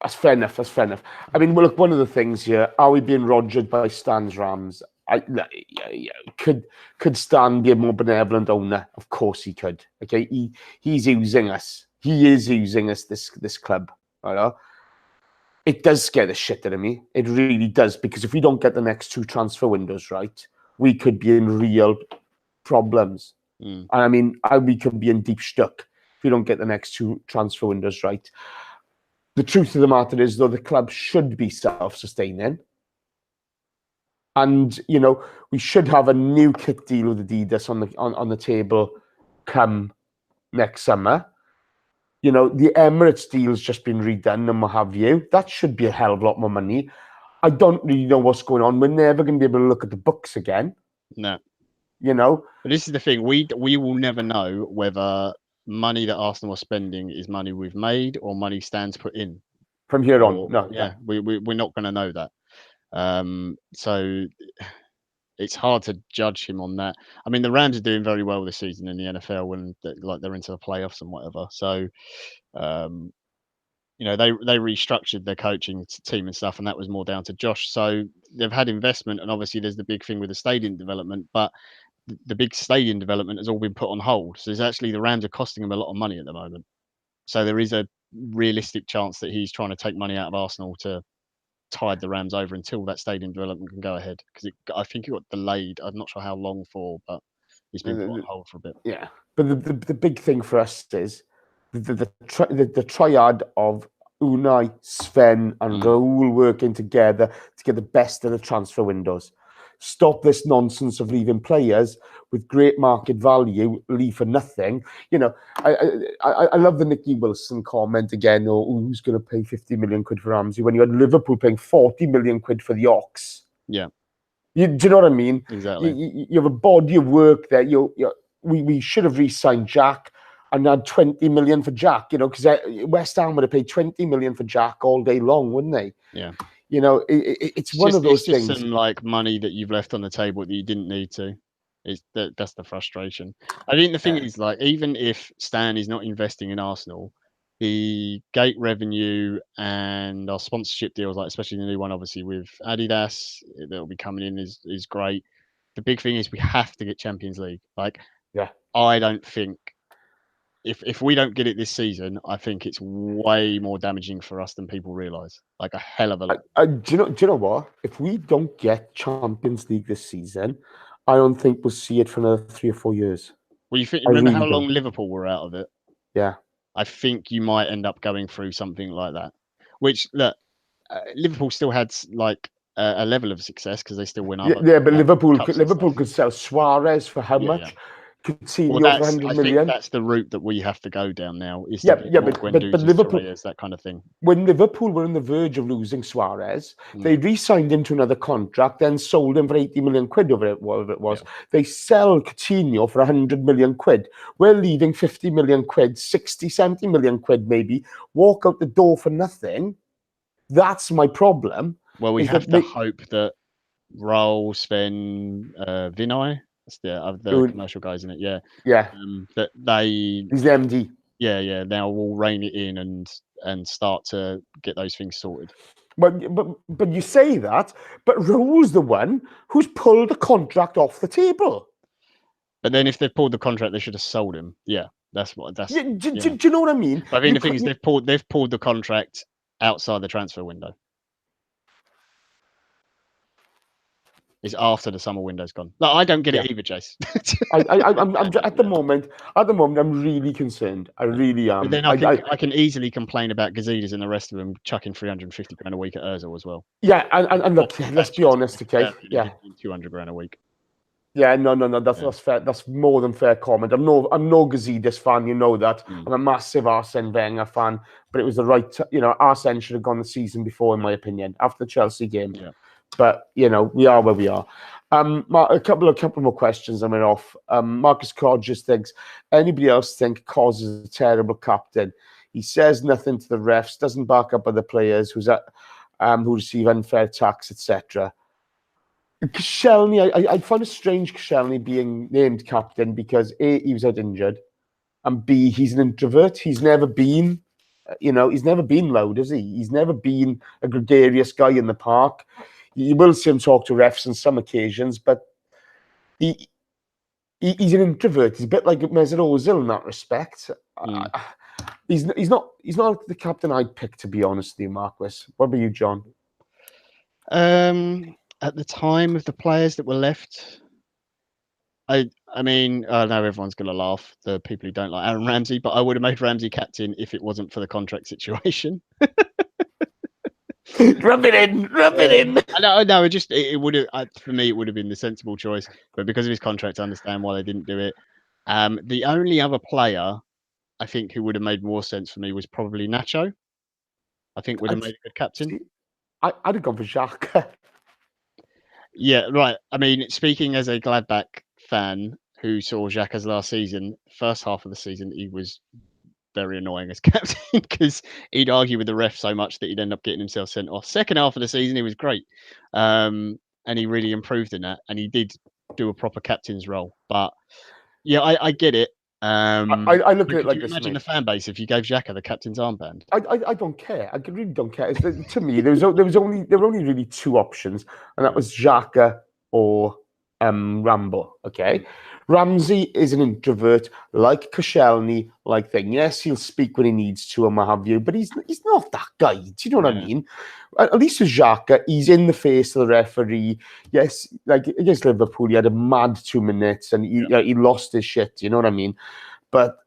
That's fair enough. I mean, well, look, one of the things here, are we being rogered by Stan's Rams? Could Stan be a more benevolent owner? Of course he could. Okay, he's using us. He is using us, this club. It does scare the shit out of me. It really does, because if we don't get the next 2 transfer windows right, we could be in real problems. And I mean, we could be in deep stuck if we don't get the next 2 transfer windows right. The truth of the matter is, though, the club should be self-sustaining. And, we should have a new kit deal with Adidas on the table come next summer. The Emirates deal's just been redone and what have you. That should be a hell of a lot more money. I don't really know what's going on. We're never going to be able to look at the books again. No. But this is the thing. We will never know whether money that Arsenal are spending is money we've made or money Stan's put in. From here on, no. Yeah, we're not going to know that. So it's hard to judge him on that. I mean, the Rams are doing very well this season in the NFL when they're into the playoffs and whatever. So, they restructured their coaching team and stuff, and that was more down to Josh. So they've had investment, and obviously there's the big thing with the stadium development, but the big stadium development has all been put on hold. So there's actually the Rams are costing him a lot of money at the moment. So there is a realistic chance that he's trying to take money out of Arsenal to tide the Rams over until that stadium development can go ahead, because I think it got delayed. I'm not sure how long for, but it's been put on hold for a bit. Yeah, but the big thing for us is the triad of Unai, Sven, and Raul working together to get the best of the transfer windows. Stop this nonsense of leaving players with great market value leave for nothing. I love the Nicky Wilson comment again, or who's going to pay 50 million quid for Ramsey when you had Liverpool paying 40 million quid for the Ox. Yeah. Do you know what I mean? Exactly. You have a body of work there. We should have re-signed Jack and had 20 million for Jack, because West Ham would have paid 20 million for Jack all day long, wouldn't they? Yeah. It's one of those things. It's some money that you've left on the table that you didn't need to. That's the frustration. I think the thing is, even if Stan is not investing in Arsenal, the gate revenue and our sponsorship deals, especially the new one, obviously with Adidas that will be coming in, is great. The big thing is we have to get Champions League. I don't think if we don't get it this season, I think it's way more damaging for us than people realise. A hell of a lot. Do you know what? If we don't get Champions League this season, I don't think we'll see it for another 3 or 4 years. Well, remember how long Liverpool were out of it? Yeah. I think you might end up going through something like that. Which, look, Liverpool still had a level of success because they still win. Yeah, but Liverpool could sell Suarez for how much? Coutinho Well, for 100 I million. think that's the route that we have to go down now. Is to Yeah, get yeah, more but Guendouzi's, Liverpool, Torreira's, that kind of thing. when Liverpool were on the verge of losing Suarez, they re-signed him to another contract, then sold him for 80 million quid over it, whatever it was. Yeah. They sell Coutinho for 100 million quid. We're leaving 50 million quid, 60, 70 million quid maybe, walk out the door for nothing. That's my problem. Well, we have to hope that Raul, Sven, Vinay, that's the commercial guys in it, yeah. Yeah. That they... He's the MD. Yeah, now we'll rein it in and start to get those things sorted. But you say that, but Raul's the one who's pulled the contract off the table. But then if they've pulled the contract, they should have sold him. Yeah, that's what. That's. Do you know what I mean? But I mean, the thing is, they've pulled the contract outside the transfer window. It's after the summer window's gone. No, I don't get it either, Jace. I'm at the moment. At the moment, I'm really concerned. I really am. But then I can easily complain about Gazidis and the rest of them chucking 350 grand a week at Ozil as well. Yeah, and look, let's be honest, okay? Yeah, 200 grand a week. Yeah, no. That's fair. That's more than fair comment. I'm no Gazidis fan. You know that. I'm a massive Arsene Wenger fan. But it was the right. Arsene should have gone the season before, in my opinion, after the Chelsea game. Yeah. But we are where we are. A couple more questions. I'm off. Marcus Codges thinks, anybody else think Cos is a terrible captain? He says nothing to the refs, doesn't back up other players who receive unfair tax, etc. Koscielny, I find it strange Koscielny being named captain because A, he was out injured, and B, he's an introvert. He's never been, he's never been loud, has he? He's never been a gregarious guy in the park. You will see him talk to refs on some occasions, but he's an introvert. He's a bit like Mesut Ozil in that respect. He's not the captain I'd pick, to be honest with you, Marquis. What about you, John? At the time of the players that were left, I mean, I know everyone's going to laugh, the people who don't like Aaron Ramsey, but I would have made Ramsey captain if it wasn't for the contract situation. Rub it in. No, it would have, for me, it would have been the sensible choice, but because of his contract, I understand why they didn't do it. The only other player I think who would have made more sense for me was probably Nacho. I think would have made a good captain. I'd have gone for Xhaka. Yeah, right. I mean, speaking as a Gladbach fan who saw Xhaka's last season, first half of the season, he was very annoying as captain because he'd argue with the ref so much that he'd end up getting himself sent off. Second half of the season, he was great. And he really improved in that. And he did do a proper captain's role. But yeah, I get it. I look at it like this. Imagine the fan base if you gave Xhaka the captain's armband. I don't care. I really don't care. To me, there were only really two options, and that was Xhaka or Rambo. Okay, Ramsey is an introvert, like Koscielny, like thing. Yes, he'll speak when he needs to and what have you, but he's not that guy. Do you know what I mean? At least with Xhaka, he's in the face of the referee. Yes, like against Liverpool, he had a mad 2 minutes and he lost his shit. You know what I mean? But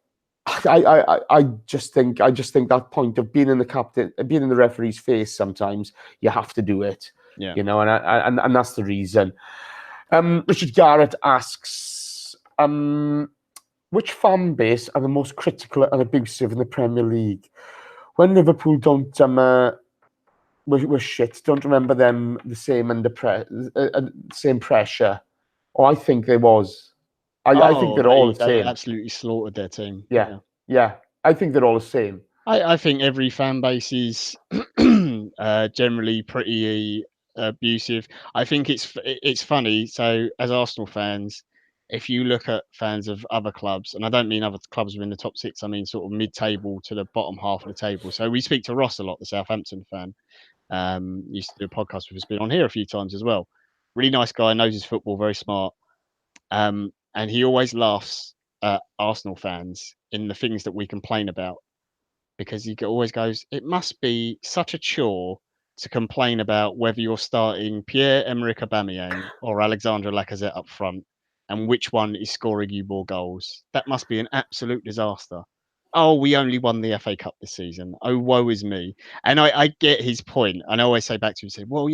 I just think that point of being in the referee's face, sometimes you have to do it. Yeah. And that's the reason. Richard Garrett asks, which fan base are the most critical and abusive in the Premier League? When Liverpool were shit, don't remember them the same same pressure. Oh, I think there was. I think they're all the same. They absolutely slaughtered their team. Yeah. I think they're all the same. I think every fan base is generally pretty abusive. I think it's funny. So as Arsenal fans, if you look at fans of other clubs, and I don't mean other clubs within the top six, I mean sort of mid-table to the bottom half of the table. So we speak to Ross a lot, the Southampton fan. Used to do a podcast with us, been on here a few times as well. Really nice guy, knows his football, very smart. And he always laughs at Arsenal fans in the things that we complain about, because he always goes, it must be such a chore to complain about whether you're starting Pierre-Emerick Aubameyang or Alexandre Lacazette up front and which one is scoring you more goals. That must be an absolute disaster. Oh, we only won the FA Cup this season. Oh, woe is me. And I get his point. And I always say back to him, say, well,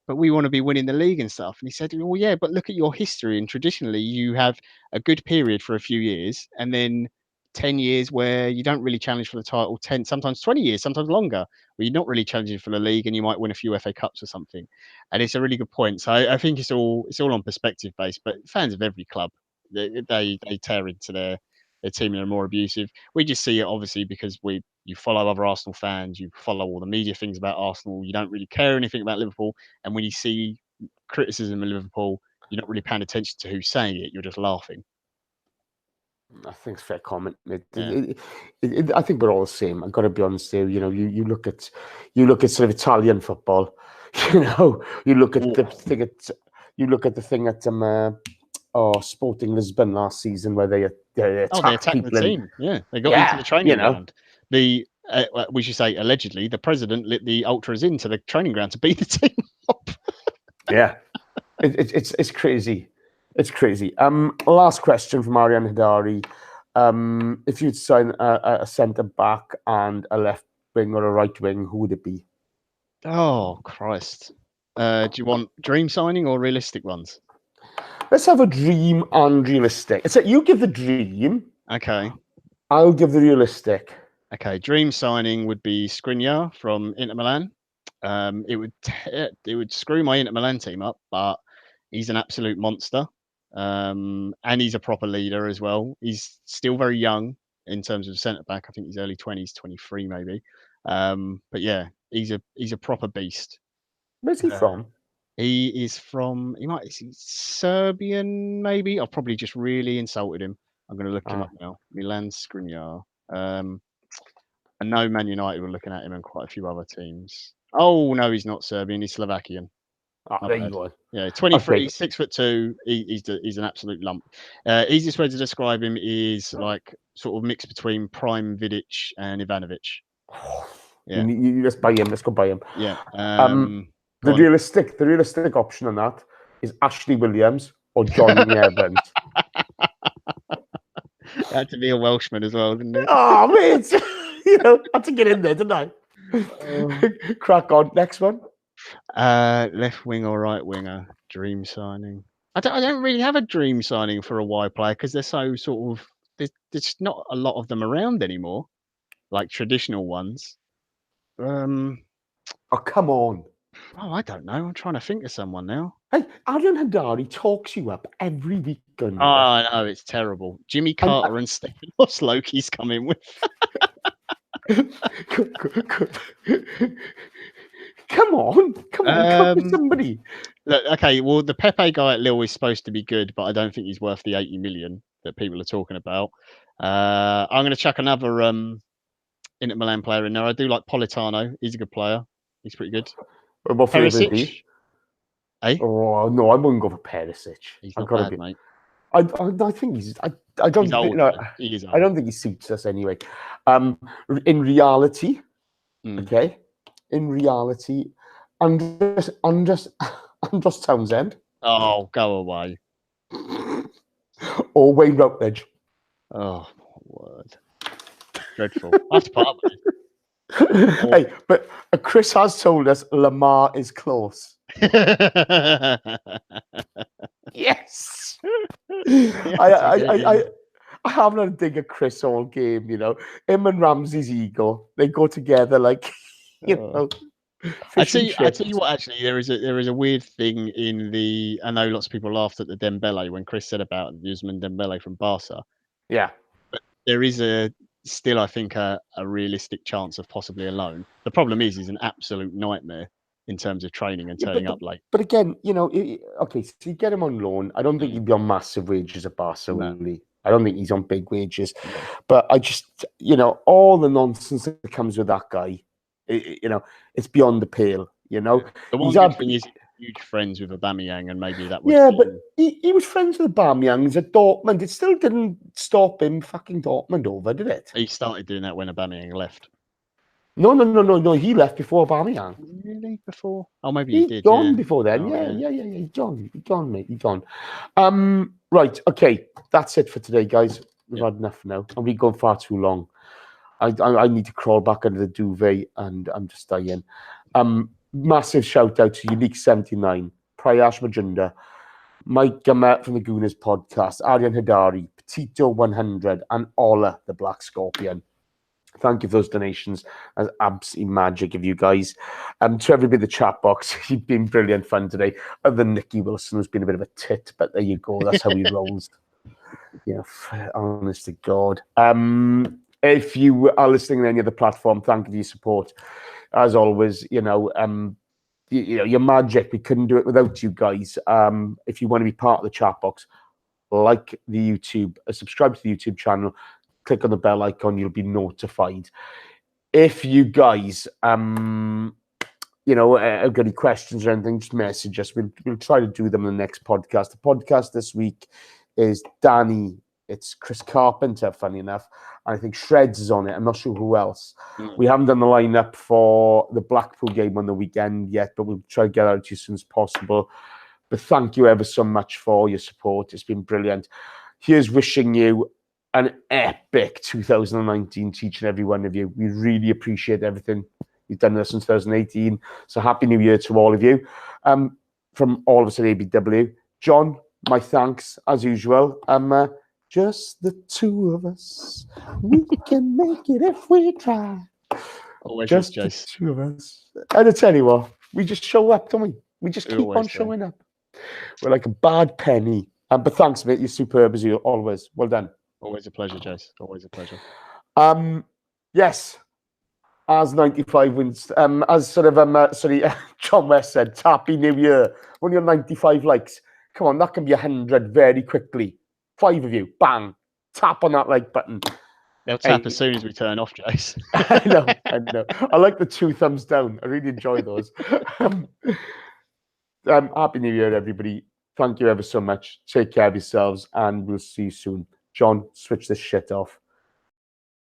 but we want to be winning the league and stuff. And he said, well, yeah, but look at your history. And traditionally, you have a good period for a few years, and then 10 years where you don't really challenge for the title, 10, sometimes 20 years, sometimes longer, where you're not really challenging for the league and you might win a few FA Cups or something. And it's a really good point. So I think it's all on perspective based, but fans of every club, they tear into their team and are more abusive. We just see it obviously because you follow other Arsenal fans, you follow all the media things about Arsenal, you don't really care anything about Liverpool, and when you see criticism of Liverpool, you're not really paying attention to who's saying it, you're just laughing. I think it's fair comment, mate. Yeah. I think we're all the same. I've got to be honest here. You know, you look at sort of Italian football. You know, you look at the thing at Sporting Lisbon last season where they attacked the team. Yeah, they got into the training ground. We should say allegedly the president lit the ultras into the training ground to beat the team up. Yeah, it's crazy. It's crazy. Last question from Arian Hidari. If you'd sign a centre back and a left wing or a right wing, who would it be? Oh Christ! Do you want dream signing or realistic ones? Let's have a dream and realistic. So you give the dream. Okay. I'll give the realistic. Okay. Dream signing would be Skriniar from Inter Milan. It would screw my Inter Milan team up, but he's an absolute monster. And he's a proper leader as well. He's still very young in terms of centre back. I think he's early 20s, 23 maybe. But yeah, he's a proper beast. Where's he from? He is from. Is he Serbian? Maybe. I've probably just really insulted him. I'm going to look him up now. Milan Skriniar. I know Man United were looking at him and quite a few other teams. Oh no, he's not Serbian. He's Slovakian. There you go. Yeah, 23, 6'2". He's an absolute lump. Easiest way to describe him is like sort of mix between prime Vidic and Ivanovic. Yeah, you just buy him. Let's go buy him. Yeah. The realistic option on that is Ashley Williams or Johnny Evans. Had to be a Welshman as well, didn't it? Oh, mate. Had to get in there, didn't I? Crack on. Next one. Left wing or right winger? Dream signing. I don't really have a dream signing for a wide player because they're so sort of there's not a lot of them around anymore, like traditional ones. Oh, come on. Oh, I don't know. I'm trying to think of someone now. Hey, Arian Hidari talks you up every week. Oh, I know, it's terrible. Jimmy Carter and Stefanos Loki's coming with. Come on, come with somebody. Look, okay, well, the Pepe guy at Lille is supposed to be good, but I don't think he's worth the 80 million that people are talking about. I'm going to chuck another Inter Milan player in there. I do like Politano. He's a good player. He's pretty good. What for Perisic? Eh? Oh no, I wouldn't go for Perisic. He's not bad, mate. I think he's. I don't think. He is old. I don't think he suits us anyway. In reality, okay. In reality, Andros Townsend. Oh, go away. Or Wayne Routledge. Oh, my word. Dreadful. That's part of it. Hey, but Chris has told us Lamar is close. Yes. I haven't had a dig at Chris all game, Him and Ramsey's ego, they go together like, I tell you what, actually, there is a weird thing in the. I know lots of people laughed at the Dembele when Chris said about Ousmane Dembele from Barca. Yeah, but there is still, I think, a realistic chance of possibly a loan. The problem is, he's an absolute nightmare in terms of training and turning up late. But again, okay, so you get him on loan. I don't think he'd be on massive wages at Barca, really. I don't think he's on big wages. No. But I just, all the nonsense that comes with that guy, it's beyond the pale, The one good thing is huge friends with Aubameyang, and maybe that was... Yeah, but he was friends with Aubameyang. He's at Dortmund. It still didn't stop him fucking Dortmund over, did it? He started doing that when Aubameyang left. No. He left before Aubameyang. Really? Before? Oh, maybe he did. He's gone before then. Yeah. He's gone, mate. He's gone. Right. Okay. That's it for today, guys. We've had enough now. And we've gone far too long. I need to crawl back under the duvet, and I'm just dying. Massive shout out to Unique 79, Prayash Majunda, Mike Gummett from the Gooners podcast, Aryan Hidari, Petito 100, and Ola the Black Scorpion. Thank you for those donations. That's absolutely magic of you guys. To everybody in the chat box, you've been brilliant fun today. Other than Nicky Wilson, who's been a bit of a tit, but there you go. That's how he rolls. Yeah, honest to God. If you are listening on any other platform, thank you for your support. As always, your magic. We couldn't do it without you guys. If you want to be part of the chat box, like the YouTube, subscribe to the YouTube channel, click on the bell icon, you'll be notified. If you guys, have got any questions or anything, just message us. We'll try to do them in the next podcast. The podcast this week is Danny. It's Chris Carpenter, funny enough. And I think Shreds is on it. I'm not sure who else. We haven't done the lineup for the Blackpool game on the weekend yet, but we'll try to get out to you as soon as possible. But thank you ever so much for your support. It's been brilliant. Here's wishing you an epic 2019 to each and every one of you. We really appreciate everything you've done with us in 2018. So happy New Year to all of you. From all of us at ABW. John, my thanks as usual. Just the two of us. We can make it if we try. Always just the two of us. And I tell you what, we just show up, don't we? We just keep on showing up. We're like a bad penny. But thanks, mate. You're superb as you always. Well done. Always a pleasure, Jace. Always a pleasure. Yes. As 95 wins, as John West said, Happy New Year. When you're 95 likes, come on, that can be 100 very quickly. 5 of you, bang, tap on that like button. They'll tap as soon as we turn off, Jace. I know. I like the 2 thumbs down. I really enjoy those. Happy New Year, everybody. Thank you ever so much. Take care of yourselves, and we'll see you soon. John, switch this shit off.